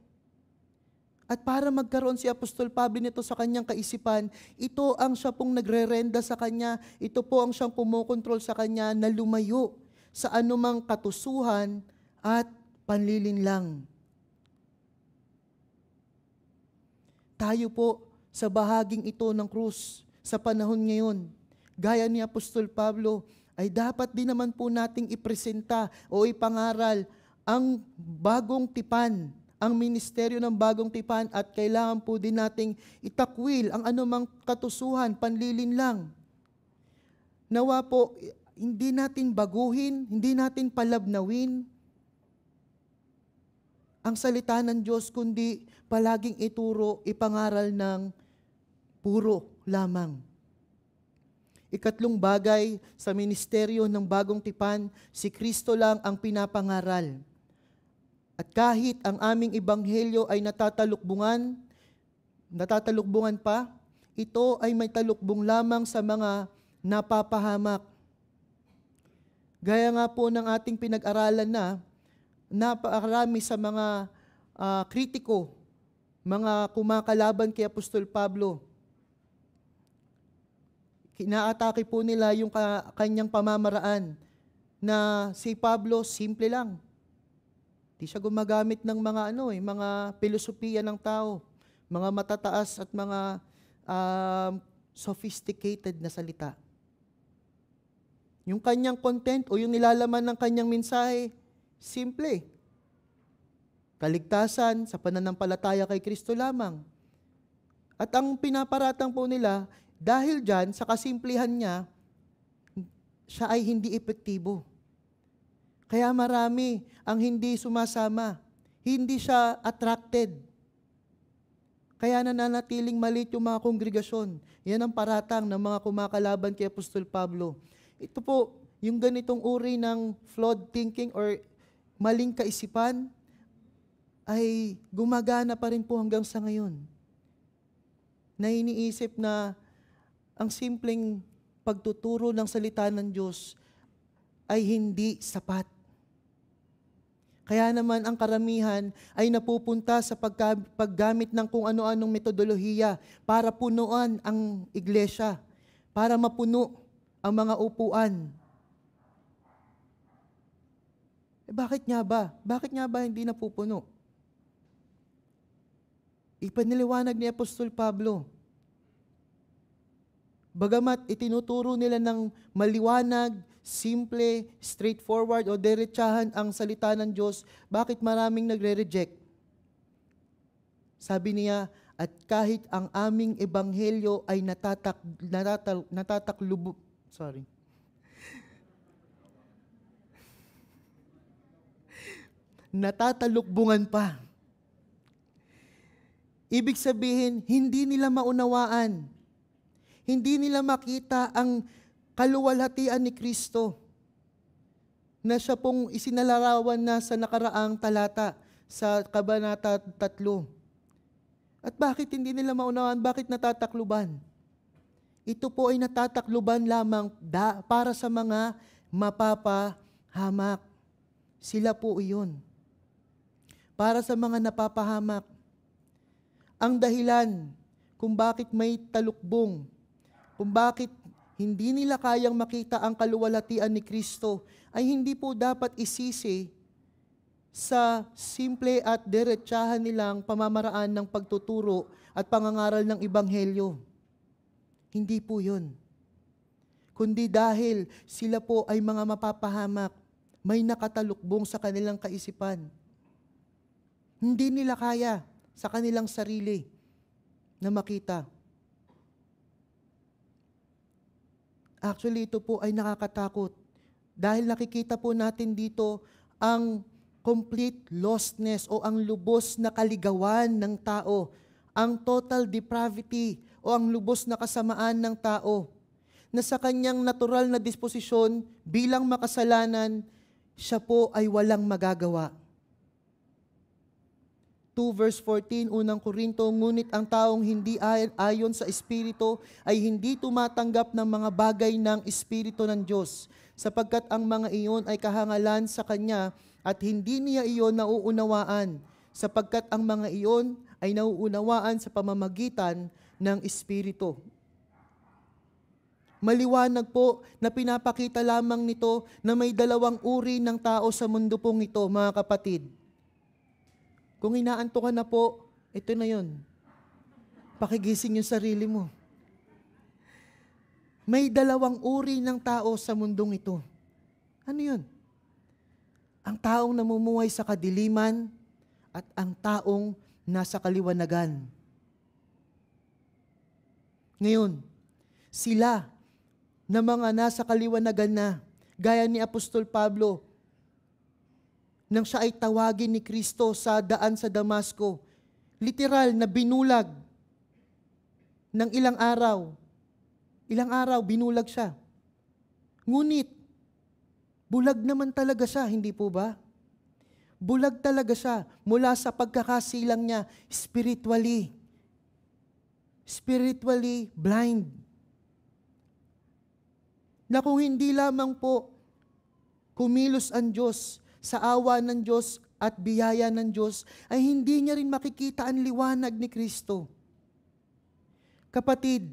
At para magkaroon si Apostol Pablo nito sa kanyang kaisipan, ito ang siya pong nagre-renda sa kanya, ito po ang siyang kumokontrol sa kanya na lumayo sa anumang katusuhan at panlilinlang. Tayo po sa bahaging ito ng krus sa panahon ngayon, gaya ni Apostol Pablo, ay dapat din naman po nating ipresenta o ipangaral ang bagong tipan, ang ministeryo ng bagong tipan, at kailangan po din nating itakwil ang anumang katusuhan, panlilinlang. Nawa po, hindi natin baguhin, hindi natin palabnawin ang salita ng Diyos, kundi palaging ituro, ipangaral ng puro lamang. Ikatlong bagay sa ministeryo ng bagong tipan, si Kristo lang ang pinapangaral. At kahit ang aming ebanghelyo ay natatalukbungan pa, ito ay may talukbong lamang sa mga napapahamak. Gaya nga po ng ating pinag-aralan na, napakarami sa mga kritiko, mga kumakalaban kay Apostol Pablo. Kinaatake po nila yung kanyang pamamaraan na si Pablo simple lang. Di siya gumagamit ng mga filosofiya ng tao, mga matataas at mga sophisticated na salita. Yung kanyang content o yung nilalaman ng kanyang mensahe, simple. Kaligtasan sa pananampalataya kay Kristo lamang. At ang pinaparatang po nila, dahil dyan, sa kasimplihan niya, siya ay hindi epektibo. Kaya marami ang hindi sumasama. Hindi siya attracted. Kaya nananatiling maliit yung mga kongregasyon. Yan ang paratang ng mga kumakalaban kay Apostol Pablo. Ito po, yung ganitong uri ng flawed thinking or maling kaisipan ay gumagana pa rin po hanggang sa ngayon. Na iniisip na ang simpleng pagtuturo ng salita ng Diyos ay hindi sapat. Kaya naman ang karamihan ay napupunta sa paggamit ng kung ano-anong metodolohiya para punuan ang iglesia, para mapuno ang mga upuan. Bakit nga ba? Bakit nga ba hindi napupuno? Ipaniliwanag ni Apostol Pablo. Bagamat itinuturo nila ng maliwanag, simple, straightforward o diretsahan ang salita ng Diyos, bakit maraming nagre-reject? Sabi niya, at kahit ang aming ebanghelyo ay natatalukbungan pa. Ibig sabihin, hindi nila maunawaan. Hindi nila makita ang kaluwalhatian ni Kristo na siya pong isinalarawan na sa nakaraang talata sa Kabanata 3. At bakit hindi nila maunawaan? Bakit natatakluban? Ito po ay natatakluban lamang para sa mga mapapahamak. Sila po iyon. Para sa mga napapahamak. Ang dahilan kung bakit may talukbong, kung bakit hindi nila kayang makita ang kaluwalhatian ni Kristo, ay hindi po dapat isisi sa simple at diretsahan nilang pamamaraan ng pagtuturo at pangangaral ng Ebanghelyo. Hindi po yun. Kundi dahil sila po ay mga mapapahamak, may nakatalukbong sa kanilang kaisipan. Hindi nila kaya sa kanilang sarili na makita. Actually, ito po ay nakakatakot. Dahil nakikita po natin dito ang complete lostness o ang lubos na kaligawan ng tao, ang total depravity o ang lubos na kasamaan ng tao, na sa kanyang natural na disposisyon bilang makasalanan, siya po ay walang magagawa. 2 verse 14, unang Korinto, ngunit ang taong hindi ayon sa Espiritu ay hindi tumatanggap ng mga bagay ng Espiritu ng Diyos, sapagkat ang mga iyon ay kahangalan sa Kanya at hindi niya iyon nauunawaan, sapagkat ang mga iyon ay nauunawaan sa pamamagitan ng Espiritu. Maliwanag po na pinapakita lamang nito na may dalawang uri ng tao sa mundo pong ito, mga kapatid. Kung inaantok ka na po, ito na yun. Pakigising yung sarili mo. May dalawang uri ng tao sa mundong ito. Ano yun? Ang taong namumuhay sa kadiliman at ang taong nasa kaliwanagan. Ngayon, sila na mga nasa kaliwanagan na, gaya ni Apostol Pablo, nang siya ay tawagin ni Kristo sa daan sa Damasco, literal na binulag ng ilang araw. Ilang araw, binulag siya. Ngunit, bulag naman talaga siya, hindi po ba? Bulag talaga siya mula sa pagkakasilang niya spiritually blind. Na kung hindi lamang po kumilos ang Diyos sa awa ng Diyos at biyaya ng Diyos, ay hindi niya rin makikita ang liwanag ni Kristo. Kapatid,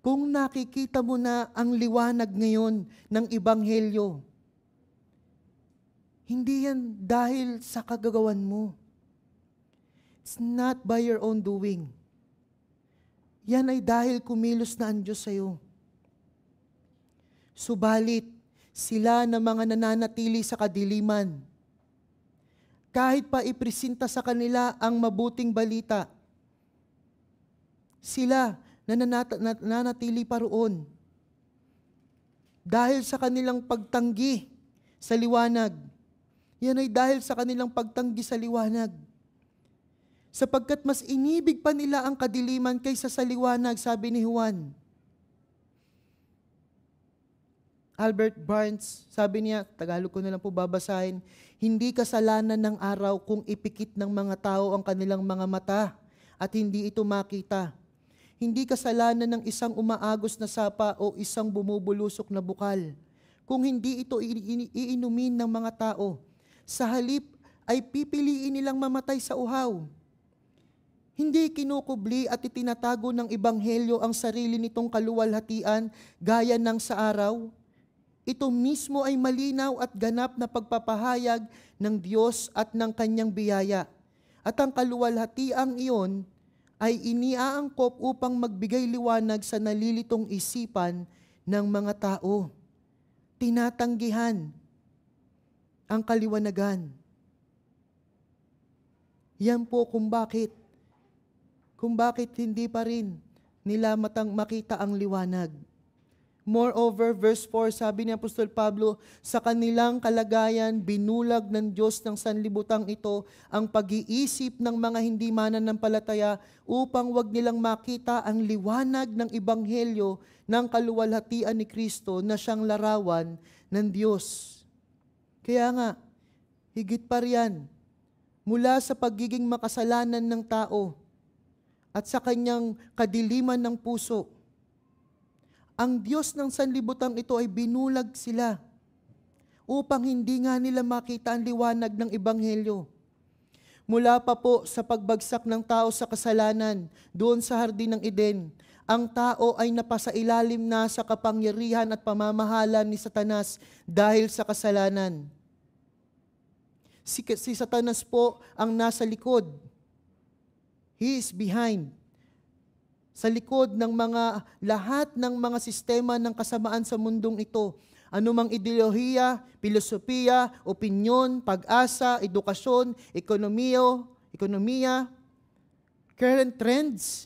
kung nakikita mo na ang liwanag ngayon ng Ebanghelyo, hindi yan dahil sa kagagawan mo. It's not by your own doing. Yan ay dahil kumilos na ang Diyos sa'yo. Subalit, sila na mga nananatili sa kadiliman, kahit pa ipresenta sa kanila ang mabuting balita, Sila nananatili pa roon dahil sa kanilang pagtanggi sa liwanag. Yan ay dahil sa kanilang pagtanggi sa liwanag. Sapagkat mas inibig pa nila ang kadiliman kaysa sa liwanag, sabi ni Juan. Albert Barnes, sabi niya, Tagalog ko na lang po babasahin, hindi kasalanan ng araw kung ipikit ng mga tao ang kanilang mga mata at hindi ito makita. Hindi kasalanan ng isang umaagos na sapa o isang bumubulusok na bukal kung hindi ito iinumin ng mga tao. Sa halip ay pipiliin nilang mamatay sa uhaw. Hindi kinukubli at itinatago ng Ebanghelyo ang sarili nitong kaluwalhatian gaya ng sa araw. Ito mismo ay malinaw at ganap na pagpapahayag ng Diyos at ng Kanyang biyaya. At ang kaluwalhatiang iyon ay iniaangkop upang magbigay liwanag sa nalilitong isipan ng mga tao. Tinatanggihan ang kaliwanagan. Yan po kung bakit hindi pa rin nila makita ang liwanag. Moreover, verse 4, sabi ni Apostol Pablo, sa kanilang kalagayan, binulag ng Diyos ng sanlibutang ito ang pag-iisip ng mga hindi mananampalataya upang wag nilang makita ang liwanag ng Ebanghelyo ng kaluwalhatian ni Kristo na siyang larawan ng Diyos. Kaya nga, higit pa riyan, mula sa pagiging makasalanan ng tao at sa kanyang kadiliman ng puso, ang Diyos ng sanlibutang ito ay binulag sila upang hindi nga nila makita ang liwanag ng Ebanghelyo. Mula pa po sa pagbagsak ng tao sa kasalanan doon sa Hardin ng Eden, ang tao ay napasailalim na sa kapangyarihan at pamamahala ni Satanas dahil sa kasalanan. Si Satanas po ang nasa likod. He is behind. Sa likod ng lahat ng mga sistema ng kasamaan sa mundong ito. Anumang ideolohiya, filosofiya, opinyon, pag-asa, edukasyon, ekonomiya, current trends.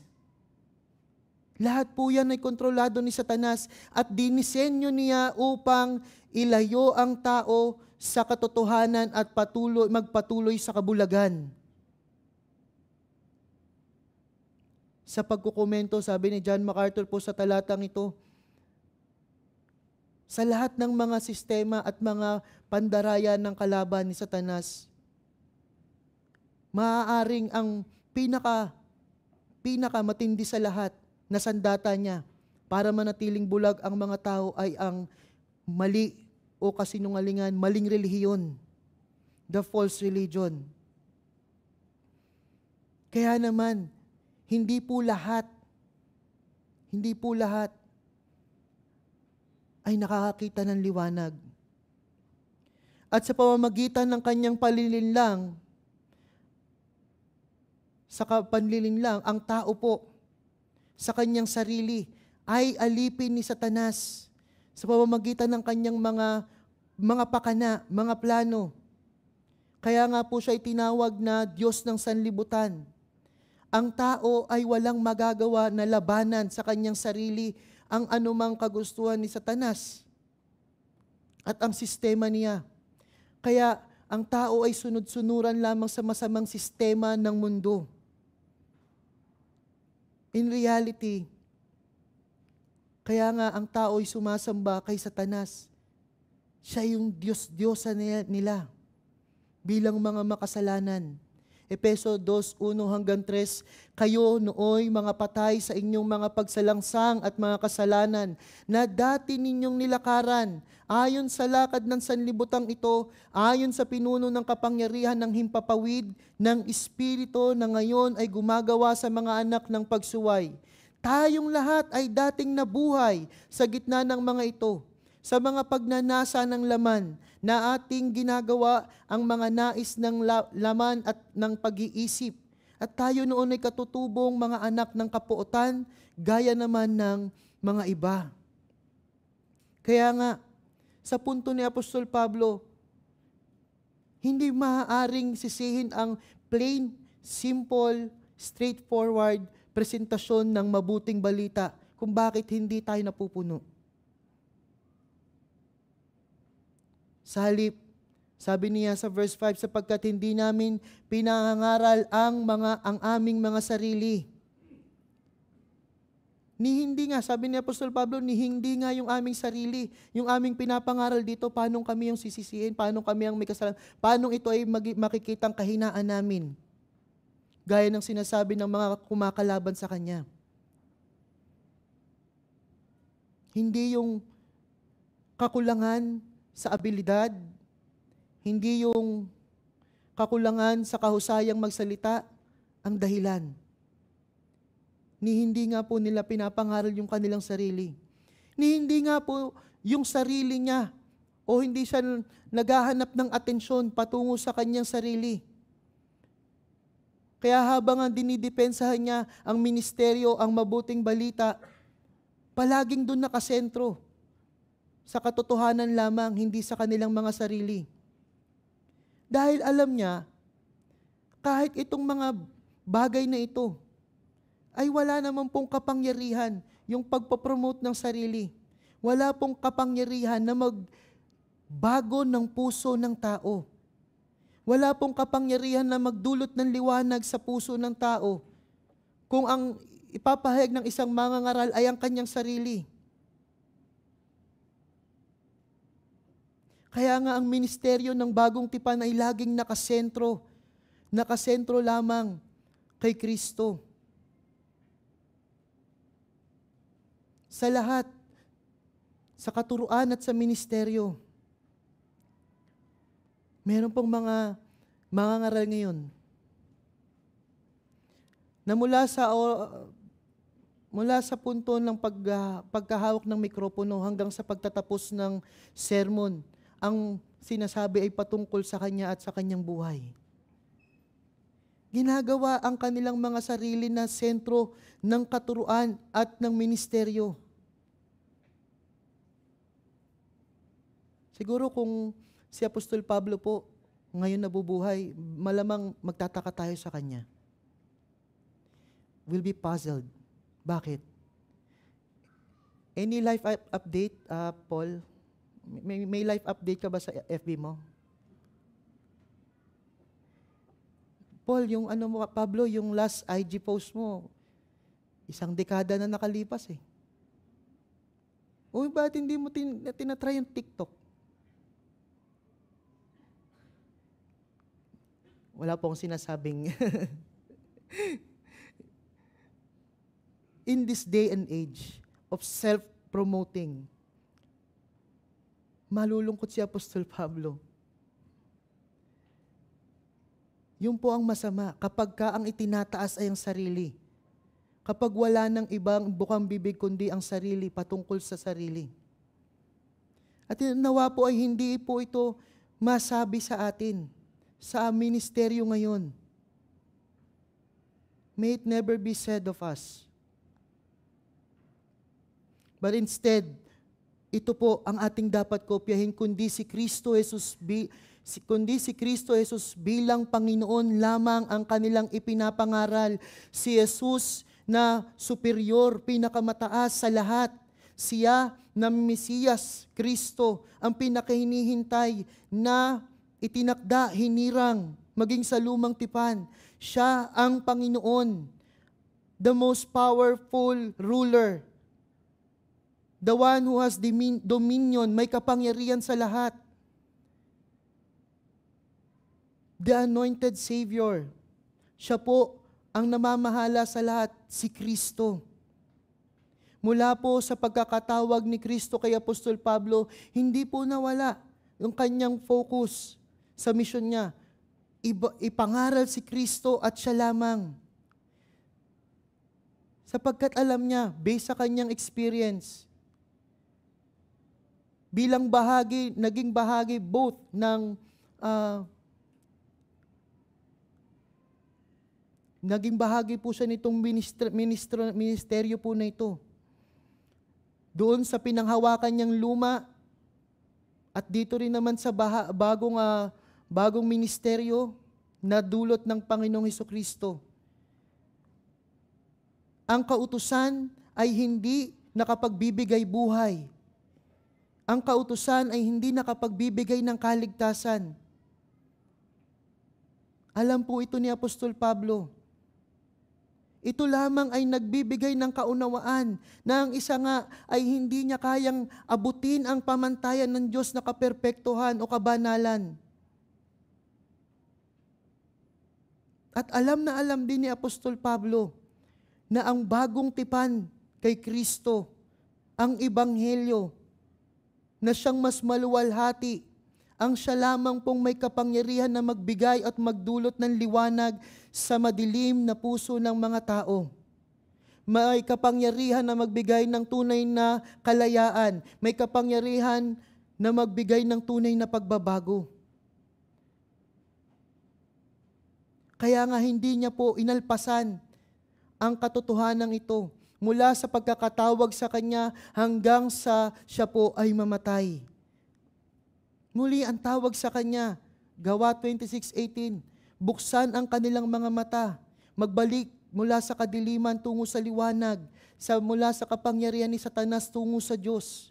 Lahat po yan ay kontrolado ni Satanas at dinisenyo niya upang ilayo ang tao sa katotohanan at magpatuloy sa kabulagan. Sa pagkukomento, sabi ni John MacArthur po sa talatang ito, sa lahat ng mga sistema at mga pandaraya ng kalaban ni Satanas, maaaring ang pinakamatindi sa lahat na sandata niya para manatiling bulag ang mga tao ay ang mali o kasinungalingan, maling relihiyon, the false religion. Kaya naman, hindi po lahat ay nakakakita ng liwanag. At sa pamamagitan ng kanyang panlilinlang, ang tao po sa kanyang sarili ay alipin ni Satanas sa pamamagitan ng kanyang mga pakana, mga plano. Kaya nga po siya itinawag na Diyos ng sanlibutan. Ang tao ay walang magagawa na labanan sa kanyang sarili ang anumang kagustuhan ni Satanas at ang sistema niya. Kaya ang tao ay sunod-sunuran lamang sa masamang sistema ng mundo. In reality, kaya nga ang tao ay sumasamba kay Satanas. Siya yung Diyos-Diyosa nila bilang mga makasalanan. Efeso 2:1-3, kayo nooy mga patay sa inyong mga pagsalangsang at mga kasalanan na dati ninyong nilakaran ayon sa lakad ng sanlibutang ito, ayon sa pinuno ng kapangyarihan ng himpapawid ng Espiritu na ngayon ay gumagawa sa mga anak ng pagsuway. Tayong lahat ay dating nabuhay sa gitna ng mga ito, sa mga pagnanasa ng laman na ating ginagawa ang mga nais ng laman at ng pag-iisip. At tayo noon ay katutubong mga anak ng kapuotan, gaya naman ng mga iba. Kaya nga, sa punto ni Apostol Pablo, hindi maaaring sisihin ang plain, simple, straightforward presentasyon ng mabuting balita kung bakit hindi tayo napupuno. Sa halip, sabi niya sa verse 5, sapagkat hindi namin pinangangaral ang aming mga sarili. Ni hindi nga, sabi ni Apostol Pablo, ni hindi nga yung aming sarili. Yung aming pinapangaral dito, paano kami yung sisisihin, paano kami ang may kasalanan, paano ito ay makikitang kahinaan namin. Gaya ng sinasabi ng mga kumakalaban sa Kanya. Hindi yung kakulangan sa abilidad, hindi yung kakulangan sa kahusayang magsalita ang dahilan. Ni hindi nga po nila pinapangaral yung kanilang sarili. Ni hindi nga po yung sarili niya o hindi siya naghahanap ng atensyon patungo sa kanyang sarili. Kaya habang ang dinidepensahan niya ang ministeryo, ang mabuting balita, palaging doon nakasentro. Sa katotohanan lamang, hindi sa kanilang mga sarili. Dahil alam niya, kahit itong mga bagay na ito, ay wala naman pong kapangyarihan yung pagpapromote ng sarili. Wala pong kapangyarihan na magbago ng puso ng tao. Wala pong kapangyarihan na magdulot ng liwanag sa puso ng tao kung ang ipapahayag ng isang mangangaral ay ang kanyang sarili. Kaya nga ang ministeryo ng Bagong Tipan ay laging nakasentro lamang kay Kristo. Sa lahat, sa katuruan at sa ministeryo. Meron pong mga ngaral ngayon na mula sa punto ng pagkahawak ng mikropono hanggang sa pagtatapos ng sermon, ang sinasabi ay patungkol sa kanya at sa kanyang buhay. Ginagawa ang kanilang mga sarili na sentro ng katuruan at ng ministeryo. Siguro kung si Apostol Pablo po ngayon nabubuhay, malamang magtataka tayo sa kanya. We'll be puzzled. Bakit? Any life update, Paul? May life update ka ba sa FB mo? Paul, yung Pablo, yung last IG post mo, 1 dekada na nakalipas eh. Uy, ba't hindi mo tinatry yung TikTok? Wala po akong sinasabing in this day and age of self-promoting, malulungkot si Apostol Pablo. Yun po ang masama kapag ang itinataas ay ang sarili. Kapag wala ng ibang bukang bibig kundi ang sarili patungkol sa sarili. At nawa po ay hindi po ito masabi sa atin, sa ministeryo ngayon. May it never be said of us. But instead, ito po ang ating dapat kopyahin, kundi si Kristo Jesus bilang Panginoon lamang ang kanilang ipinapangaral. Si Jesus na superior, pinakamataas sa lahat. Siya na Mesiyas, Kristo, ang pinakahinihintay na itinakda, hinirang, maging sa lumang tipan. Siya ang Panginoon, the most powerful ruler, the one who has dominion, may kapangyarihan sa lahat. The anointed Savior. Siya po ang namamahala sa lahat, si Kristo. Mula po sa pagkakatawag ni Kristo kay Apostol Pablo, hindi po nawala yung kanyang focus sa misyon niya. Ipangaral si Kristo at siya lamang. Sapagkat alam niya, based sa kanyang experience, naging bahagi both ng naging bahagi po siya nitong ministeryo po na ito. Doon sa pinanghawakan niyang luma at dito rin naman sa bagong ministeryo na dulot ng Panginoong Hesukristo. ang kautusan ay hindi nakapagbibigay buhay. Ang kautusan ay hindi nakapagbibigay ng kaligtasan. Alam po ito ni Apostol Pablo. Ito lamang ay nagbibigay ng kaunawaan na ang isa nga ay hindi niya kayang abutin ang pamantayan ng Diyos na kaperpektuhan o kabanalan. At alam na alam din ni Apostol Pablo na ang bagong tipan kay Kristo, ang Ebanghelyo, na siyang mas maluwalhati, ang siya lamang pong may kapangyarihan na magbigay at magdulot ng liwanag sa madilim na puso ng mga tao. May kapangyarihan na magbigay ng tunay na kalayaan. May kapangyarihan na magbigay ng tunay na pagbabago. Kaya nga hindi niya po inalpasan ang katotohanan ito mula sa pagkakatawag sa kanya hanggang sa siya po ay mamatay. Muli ang tawag sa kanya, Gawa 26:18, buksan ang kanilang mga mata, magbalik mula sa kadiliman tungo sa liwanag, mula sa kapangyarihan ni Satanas tungo sa Diyos.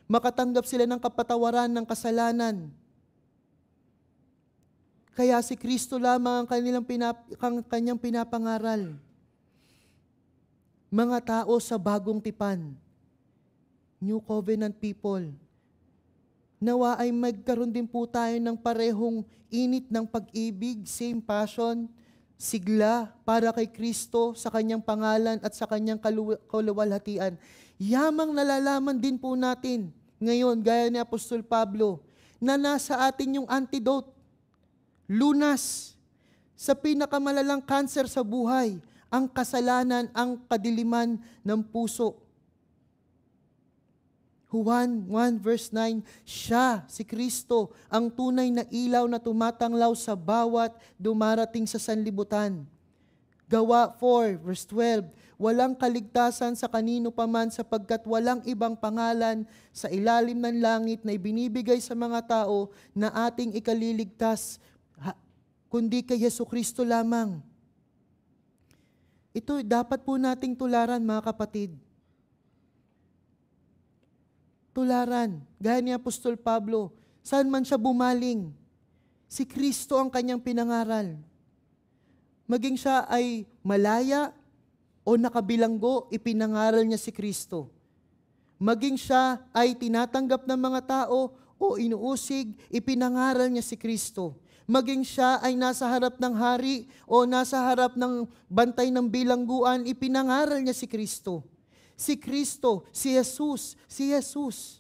Makatanggap sila ng kapatawaran ng kasalanan. Kaya si Kristo lamang ang kanyang pinapangaral. Mga tao sa bagong tipan, New Covenant people, nawa ay magkaroon din po tayo ng parehong init ng pag-ibig, same passion, sigla para kay Kristo sa kanyang pangalan at sa kanyang kaluwalhatian. Yamang nalalaman din po natin ngayon, gaya ni Apostol Pablo, na nasa atin yung antidote, lunas sa pinakamalalang cancer sa buhay, ang kasalanan, ang kadiliman ng puso. Juan 1 verse 9, siya, si Kristo, ang tunay na ilaw na tumatanglaw sa bawat dumarating sa sanlibutan. Gawa 4 verse 12, walang kaligtasan sa kanino paman sapagkat walang ibang pangalan sa ilalim ng langit na ibinibigay sa mga tao na ating ikaliligtas, kundi kay Jesucristo lamang. Ito dapat po nating tularan, mga kapatid. Tularan, gaya ni Apostol Pablo, saan man siya bumaling, si Kristo ang kanyang pinangaral. Maging siya ay malaya o nakabilanggo, ipinangaral niya si Kristo. Maging siya ay tinatanggap ng mga tao o inuusig, ipinangaral niya si Kristo. Maging siya ay nasa harap ng hari o nasa harap ng bantay ng bilangguan, ipinangaral niya si Kristo. Si Kristo, si Jesus.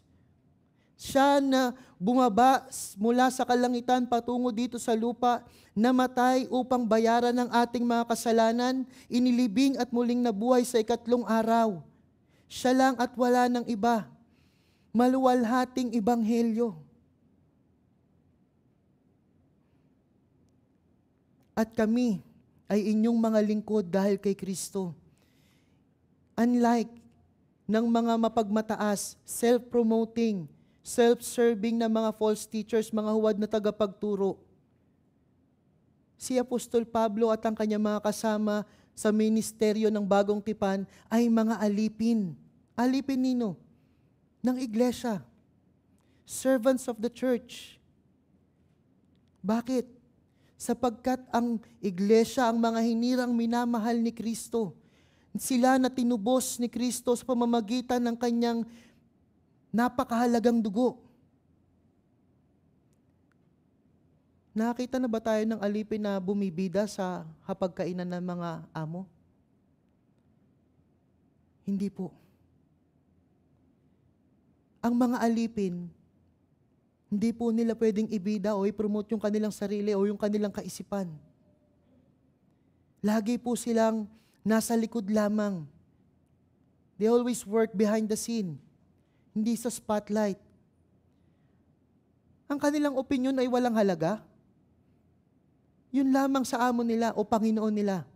Siya na bumaba mula sa kalangitan patungo dito sa lupa, namatay upang bayaran ng ating mga kasalanan, inilibing at muling nabuhay sa ikatlong araw. Siya lang at wala ng iba. Maluwalhating ebanghelyo. At kami ay inyong mga lingkod dahil kay Kristo. Unlike ng mga mapagmataas, self-promoting, self-serving na mga false teachers, mga huwad na tagapagturo, si Apostol Pablo at ang kanyang mga kasama sa ministeryo ng Bagong Tipan ay mga alipin. Alipin nino? Ng iglesia. Servants of the church. Bakit? Sapagkat ang iglesia, ang mga hinirang minamahal ni Kristo, sila na tinubos ni Kristo sa pamamagitan ng kanyang napakahalagang dugo. Nakita na ba tayo ng alipin na bumibida sa hapagkainan ng mga amo? Hindi po. Ang mga alipin, hindi po nila pwedeng ibida o i-promote yung kanilang sarili o yung kanilang kaisipan. Lagi po silang nasa likod lamang. They always work behind the scene, hindi sa spotlight. Ang kanilang opinion ay walang halaga. Yun lamang sa amo nila o Panginoon nila.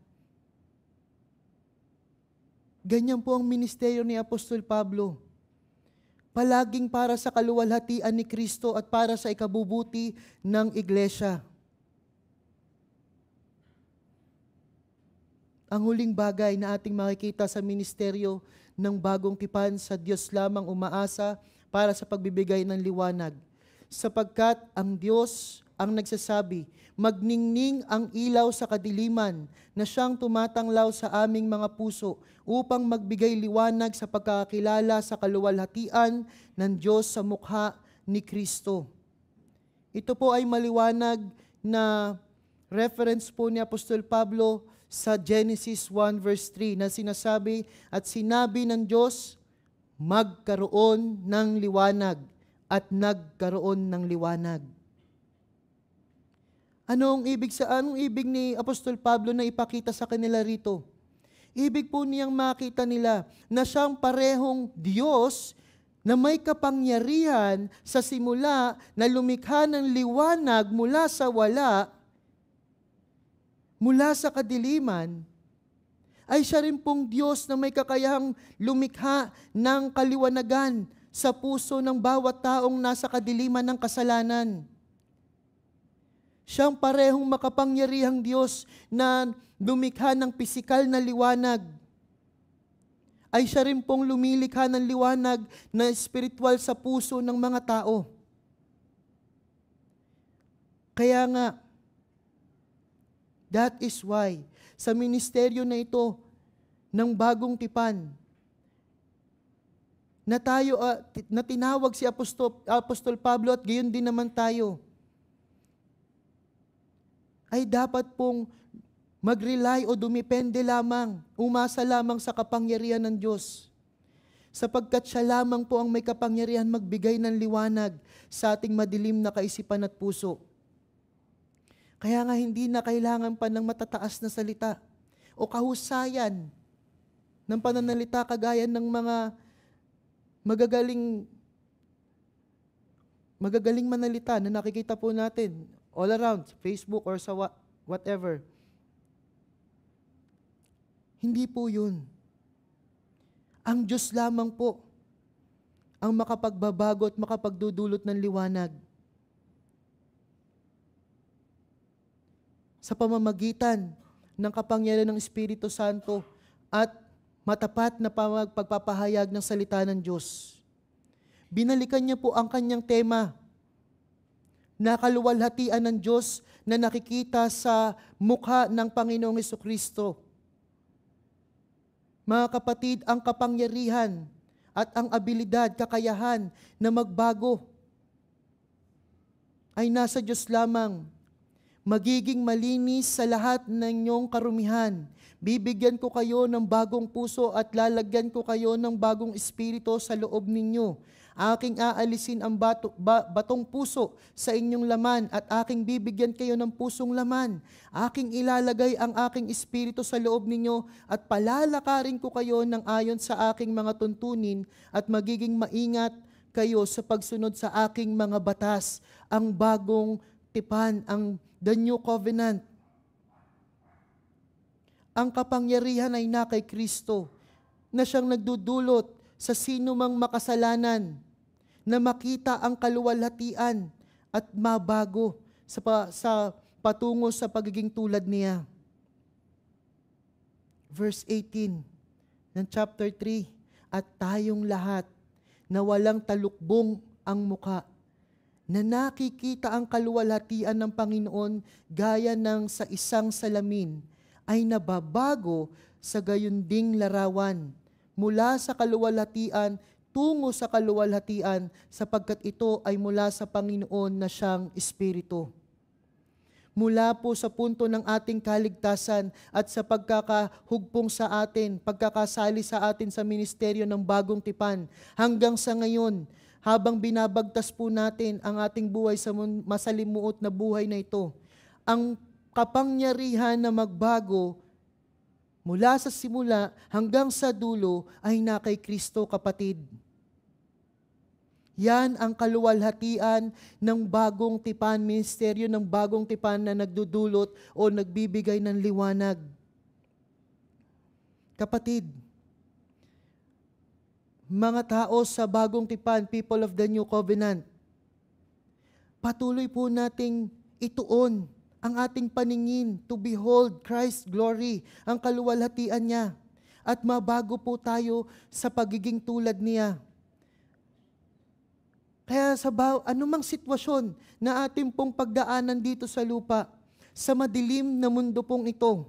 Ganyan po ang ministeryo ni Apostol Pablo. Palaging para sa kaluwalhatian ni Kristo at para sa ikabubuti ng iglesia. Ang huling bagay na ating makikita sa ministeryo ng Bagong Tipan, sa Diyos lamang umaasa para sa pagbibigay ng liwanag. Sapagkat ang Diyos ang nagsasabi, magningning ang ilaw sa kadiliman na siyang tumatanglaw sa aming mga puso upang magbigay liwanag sa pagkakilala sa kaluwalhatian ng Diyos sa mukha ni Kristo. Ito po ay maliwanag na reference po ni Apostol Pablo sa Genesis 1 verse 3 na sinasabi, at sinabi ng Diyos, magkaroon ng liwanag, at nagkaroon ng liwanag. Anong ibig ni Apostol Pablo na ipakita sa kanila rito? Ibig po niyang makita nila na siyang parehong Diyos na may kapangyarihan sa simula na lumikha ng liwanag mula sa wala, mula sa kadiliman, ay siya rin pong Diyos na may kakayahang lumikha ng kaliwanagan sa puso ng bawat taong nasa kadiliman ng kasalanan. Siyang parehong makapangyarihang Diyos na lumikha ng pisikal na liwanag, ay siya rin pong lumilikha ng liwanag na espiritual sa puso ng mga tao. Kaya nga, that is why, sa ministeryo na ito ng Bagong Tipan, na tinawag si Apostol Pablo at gayon din naman tayo, ay dapat pong mag-rely o dumipende lamang, umasa lamang sa kapangyarihan ng Diyos. Sapagkat siya lamang po ang may kapangyarihan magbigay ng liwanag sa ating madilim na kaisipan at puso. Kaya nga hindi na kailangan pa ng matataas na salita o kahusayan ng pananalita kagaya ng mga magagaling manalita na nakikita po natin all around, Facebook or sa whatever. Hindi po yun. Ang Diyos lamang po ang makapagbabago at makapagdudulot ng liwanag. Sa pamamagitan ng kapangyarihan ng Espiritu Santo at matapat na pagpapahayag ng salita ng Diyos. Binalikan niya po ang kanyang tema na kaluwalhatian ng Diyos na nakikita sa mukha ng Panginoong Hesukristo. Mga kapatid, ang kapangyarihan at ang abilidad, kakayahan na magbago ay nasa Diyos lamang. Magiging malinis sa lahat ng inyong karumihan. Bibigyan ko kayo ng bagong puso at lalagyan ko kayo ng bagong espiritu sa loob ninyo. Aking aalisin ang batong puso sa inyong laman at aking bibigyan kayo ng pusong laman. Aking ilalagay ang aking espiritu sa loob ninyo at palalakarin ko kayo ng ayon sa aking mga tuntunin at magiging maingat kayo sa pagsunod sa aking mga batas. Ang bagong tipan, the new covenant. Ang kapangyarihan ay na kay Kristo na siyang nagdudulot sa sino mang makasalanan na makita ang kaluwalhatian at mabago sa patungo sa pagiging tulad niya. Verse 18 ng chapter 3, at tayong lahat na walang talukbong ang muka, na nakikita ang kaluwalhatian ng Panginoon gaya ng sa isang salamin, ay nababago sa gayunding larawan mula sa kaluwalhatian tungo sa kaluwalhatian, sapagkat ito ay mula sa Panginoon na siyang Espiritu. Mula po sa punto ng ating kaligtasan at sa pagkakahugpong sa atin, pagkakasali sa atin sa ministeryo ng Bagong Tipan, hanggang sa ngayon, habang binabagtas po natin ang ating buhay sa masalimuot na buhay na ito, ang kapangyarihan na magbago mula sa simula hanggang sa dulo ay na kay Kristo, kapatid. Yan ang kaluwalhatian ng Bagong Tipan, ministeryo ng Bagong Tipan na nagdudulot o nagbibigay ng liwanag. Kapatid, mga tao sa Bagong Tipan, people of the New Covenant, patuloy po nating ituon ang ating paningin to behold Christ's glory, ang kaluwalhatian niya. At mabago po tayo sa pagiging tulad niya. Kaya sa anumang sitwasyon na ating pong pagdaanan dito sa lupa, sa madilim na mundo pong ito,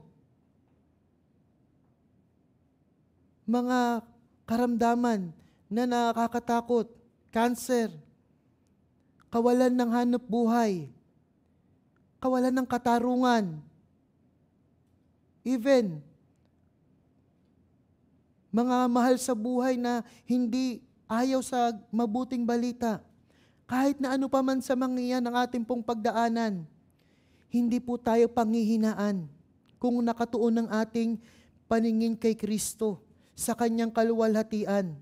mga karamdaman na nakakatakot, cancer, kawalan ng hanap buhay, kawalan ng katarungan, even mga mahal sa buhay na hindi ayaw sa mabuting balita, kahit na ano pa man sa mga iyan ang ating pong pagdaanan, hindi po tayo panghihinaan kung nakatuon ang ating paningin kay Kristo sa kanyang kaluwalhatian.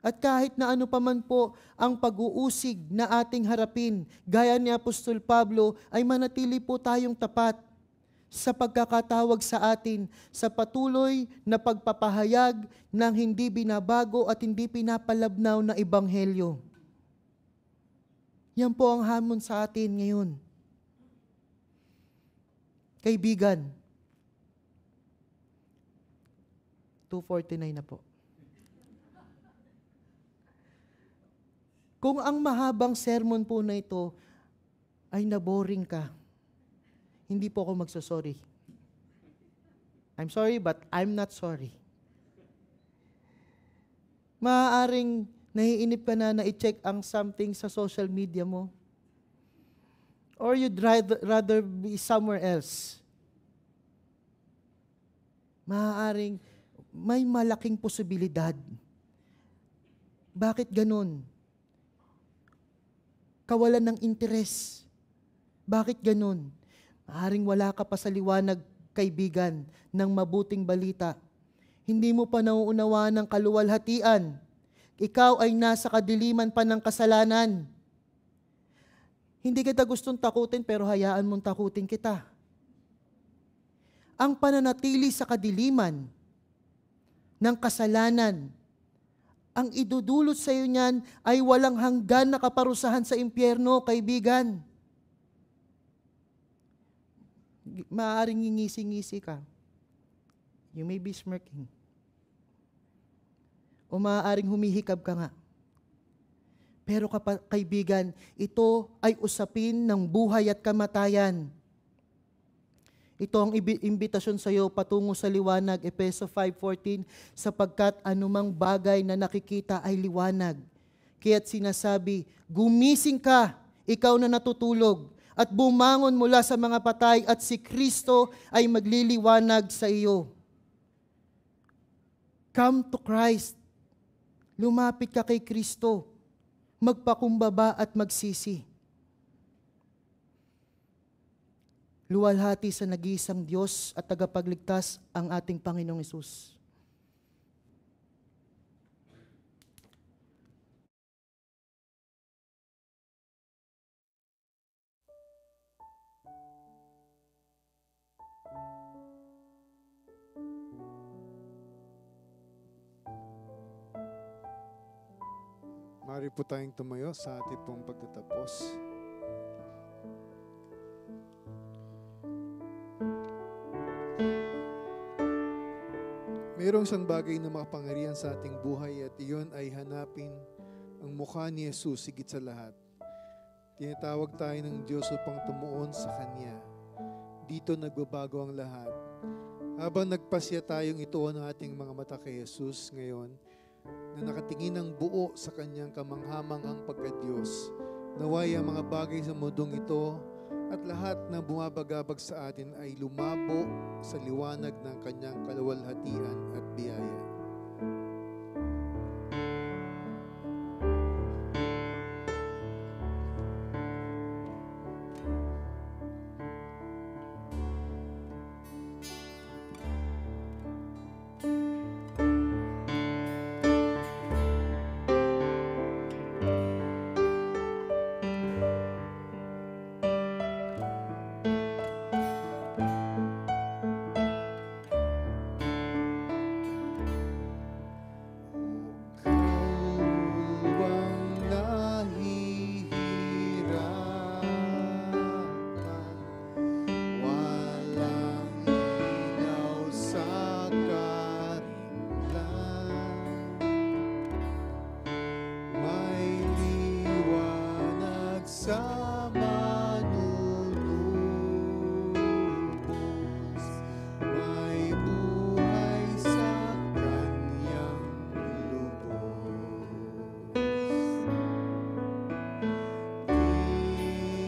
At kahit na ano pa man po ang pag-uusig na ating harapin, gaya ni Apostol Pablo, ay manatili po tayong tapat sa pagkakatawag sa atin sa patuloy na pagpapahayag ng hindi binabago at hindi pinapalabnaw na ebanghelyo. Yan po ang hamon sa atin ngayon. Kaibigan, 2:49 na po. Kung ang mahabang sermon po na ito ay naboring ka, hindi po ako magsasorry. I'm sorry, but I'm not sorry. Maaaring naiinip ka na i-check ang something sa social media mo. Or you'd rather be somewhere else. Maaaring may malaking posibilidad. Bakit ganun? Kawalan ng interes. Bakit ganun? Maaaring wala ka pa sa liwanag, kaibigan, ng mabuting balita. Hindi mo pa nauunawaan ng kaluwalhatian. Ikaw ay nasa kadiliman pa ng kasalanan. Hindi kita gustong takutin pero hayaan mong takutin kita. Ang pananatili sa kadiliman ng kasalanan, ang idudulot sa iyo niyan ay walang hanggan na kaparusahan sa impyerno, kaibigan. Maaaring ngingisi-ngisi ka. You may be smirking. O maaaring humihikab ka nga. Pero kaibigan, ito ay usapin ng buhay at kamatayan. Ito ang imbitasyon sa iyo patungo sa liwanag, Efeso 5:14, sapagkat anumang bagay na nakikita ay liwanag. Kaya't sinasabi, gumising ka, ikaw na natutulog, at bumangon mula sa mga patay at si Kristo ay magliliwanag sa iyo. Come to Christ. Lumapit ka kay Kristo. Magpakumbaba at magsisi. Luwalhati sa nag-iisang Diyos at tagapagligtas ang ating Panginoong Hesus. Maaari po tayong tumayo sa ating pong pagtatapos. Mayroong isang bagay na makapangyarihan sa ating buhay at iyon ay hanapin ang mukha ni Jesus higit sa lahat. Tinatawag tayo ng Diyos upang tumuon sa Kanya. Dito nagbabago ang lahat. Habang nagpasya tayong ituon ang ating mga mata kay Jesus ngayon, na nakatingin ng buo sa Kanyang kamanghamanghang pagka-Diyos, naway ang mga bagay sa mundong ito at lahat na bumabagabag sa atin ay lumabo sa liwanag ng Kanyang kaluwalhatian at biyaya. sa manunubos, may buhay sa kanyang lubos.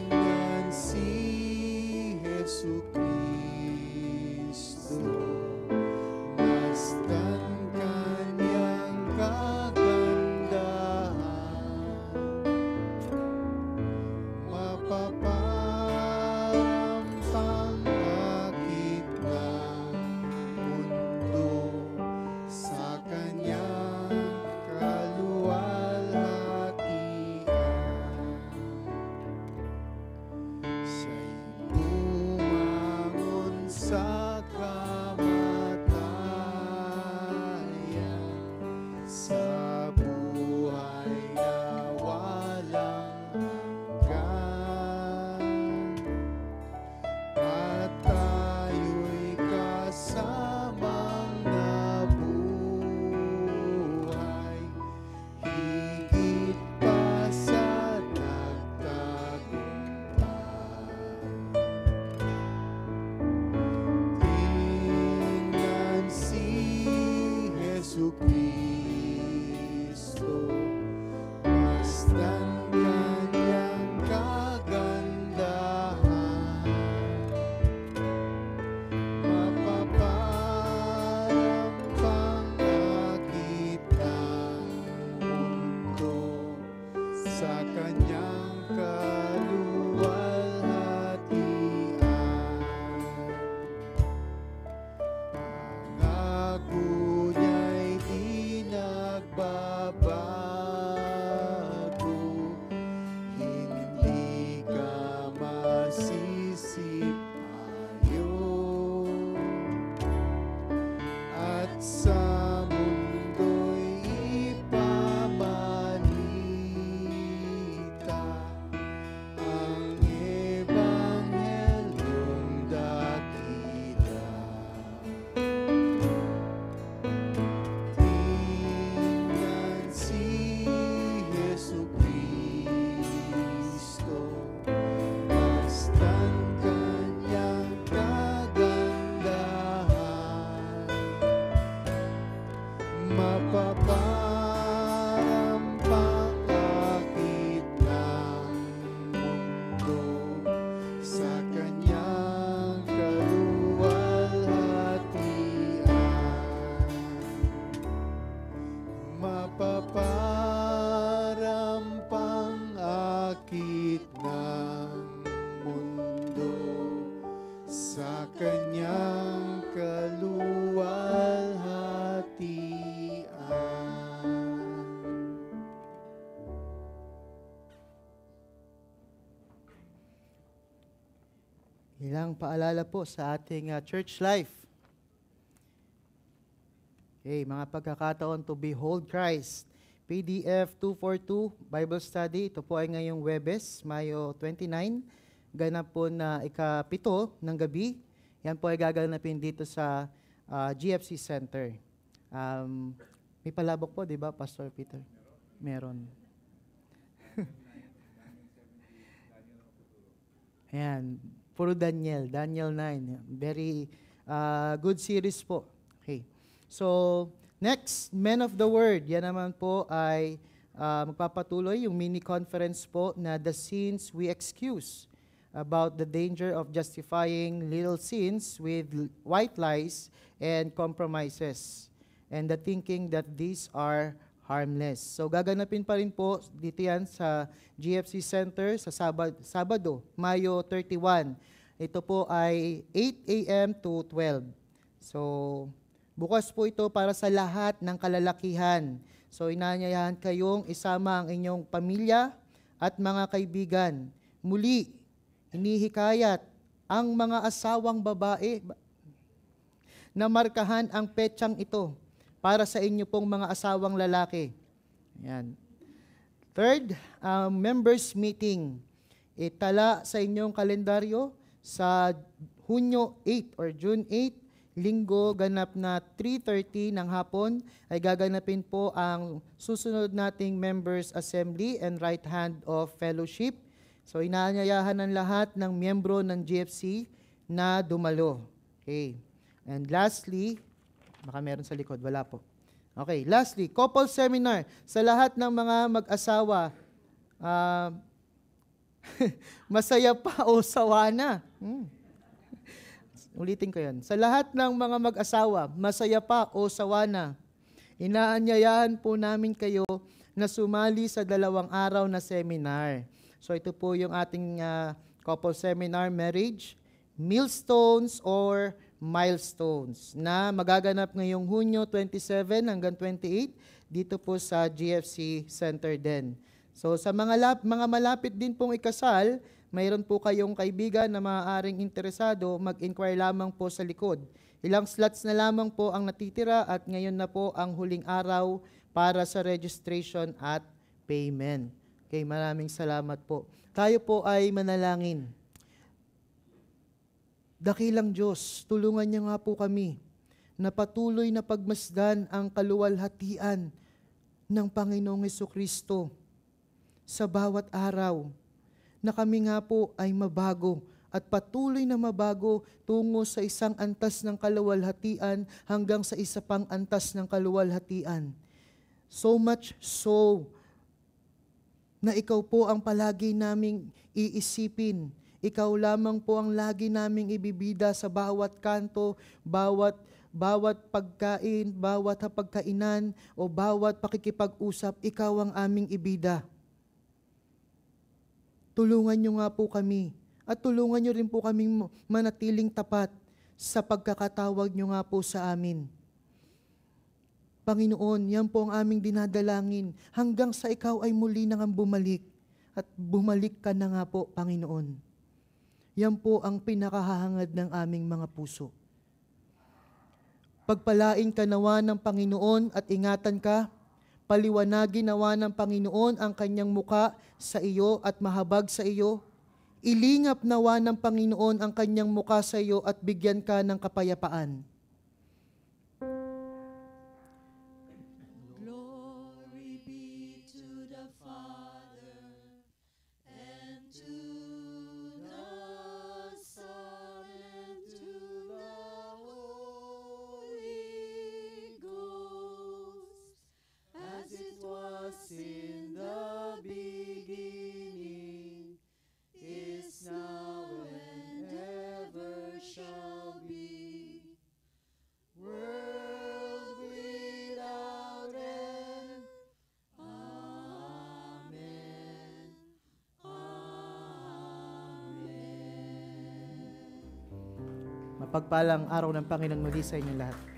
Tingnan si Jesucristo, masdan kanyang kagandahan, mapaparampang akit ng mundo sa kanyang kaluwalhatian. Siya'y bumangon sa kamatayan, sa buhay na walang hanggan. At tayo'y kasamang nabuhay, higit pa sa nagtagumpay. Tingnan si Jesucristo, masdan kanyang kagandahan, mapaparampang akit ng mundo sa kanyang kaluwalhatian. Pangako niya'y di nagbabago, hindi ka masisipayo. At sa mundo'y ipamalita ang Ebanghelyong dakila. Tingnan si Jesucristo, masdan kanyang kagandahan, mapaparampang akit ng mundo sa kanyang kaluwalhatian, mapaparampang akit ng mundo sa kanyang kaluwalhatian. Ilang paalala po sa ating church life. Okay, mga pagkakataon to behold Christ. PDF 242 Bible Study. Ito po ay ngayong Webes, Mayo 29. Ganap po na ika-7 ng gabi. Yan po ay gaganapin dito sa GFC Center. May palabok po, di ba, Pastor Peter? Meron. Ayan. Puro Daniel 9. Very good series po. Okay. So, next, Men of the Word. Yan naman po ay magpapatuloy yung mini conference po na The Sins We Excuse, about the danger of justifying little sins with white lies and compromises, and the thinking that these are harmless. So gaganapin pa rin po dito yan sa GFC Center sa Sabado, Mayo 31. Ito po ay 8 a.m. to 12. So bukas po ito para sa lahat ng kalalakihan. So inanyayahan kayong isama ang inyong pamilya at mga kaibigan. Muli, inihikayat ang mga asawang babae na markahan ang petsang ito para sa inyo pong mga asawang lalaki. Ayan. Third, members meeting. Itala sa inyong kalendaryo sa Hunyo 8 or June 8, Linggo, ganap na 3:30 ng hapon, ay gaganapin po ang susunod nating members assembly and right hand of fellowship So inaanyayahan ng lahat ng miyembro ng GFC na dumalo. Okay. And lastly, baka meron sa likod, wala po. Okay, lastly, couple seminar. Sa lahat ng mga mag-asawa, masaya pa o sawa na? Ulitin ko yan. Sa lahat ng mga mag-asawa, masaya pa o sawa na? Inaanyayahan po namin kayo na sumali sa 2 araw na seminar. So ito po yung ating couple seminar, marriage, millstones or milestones na magaganap ngayong Hunyo 27 hanggang 28 dito po sa GFC Center din. So sa mga malapit din pong ikasal, mayroon po kayong kaibigan na maaaring interesado, mag-inquire lamang po sa likod. Ilang slots na lamang po ang natitira at ngayon na po ang huling araw para sa registration at payment. Okay, maraming salamat po. Tayo po ay manalangin. Dakilang Diyos, tulungan niyo nga po kami na patuloy na pagmasdan ang kaluwalhatian ng Panginoong Hesukristo sa bawat araw, na kami nga po ay mabago at patuloy na mabago tungo sa isang antas ng kaluwalhatian hanggang sa isa pang antas ng kaluwalhatian. So much so na ikaw po ang palagi naming iisipin. Ikaw lamang po ang lagi naming ibibida sa bawat kanto, bawat pagkain, bawat hapagkainan, o bawat pakikipag-usap. Ikaw ang aming ibida. Tulungan niyo nga po kami at tulungan niyo rin po kaming manatiling tapat sa pagkakatawag niyo nga po sa amin. Panginoon, yan po ang aming dinadalangin hanggang sa ikaw ay muli nang bumalik at bumalik ka na nga po, Panginoon. Yan po ang pinakahahangad ng aming mga puso. Pagpalain ka nawa ng Panginoon at ingatan ka, paliwanagin nawa ng Panginoon ang kanyang muka sa iyo at mahabag sa iyo, ilingap nawa ng Panginoon ang kanyang muka sa iyo at bigyan ka ng kapayapaan. Mapagpalang araw ng Panginoon muli sa inyo lahat.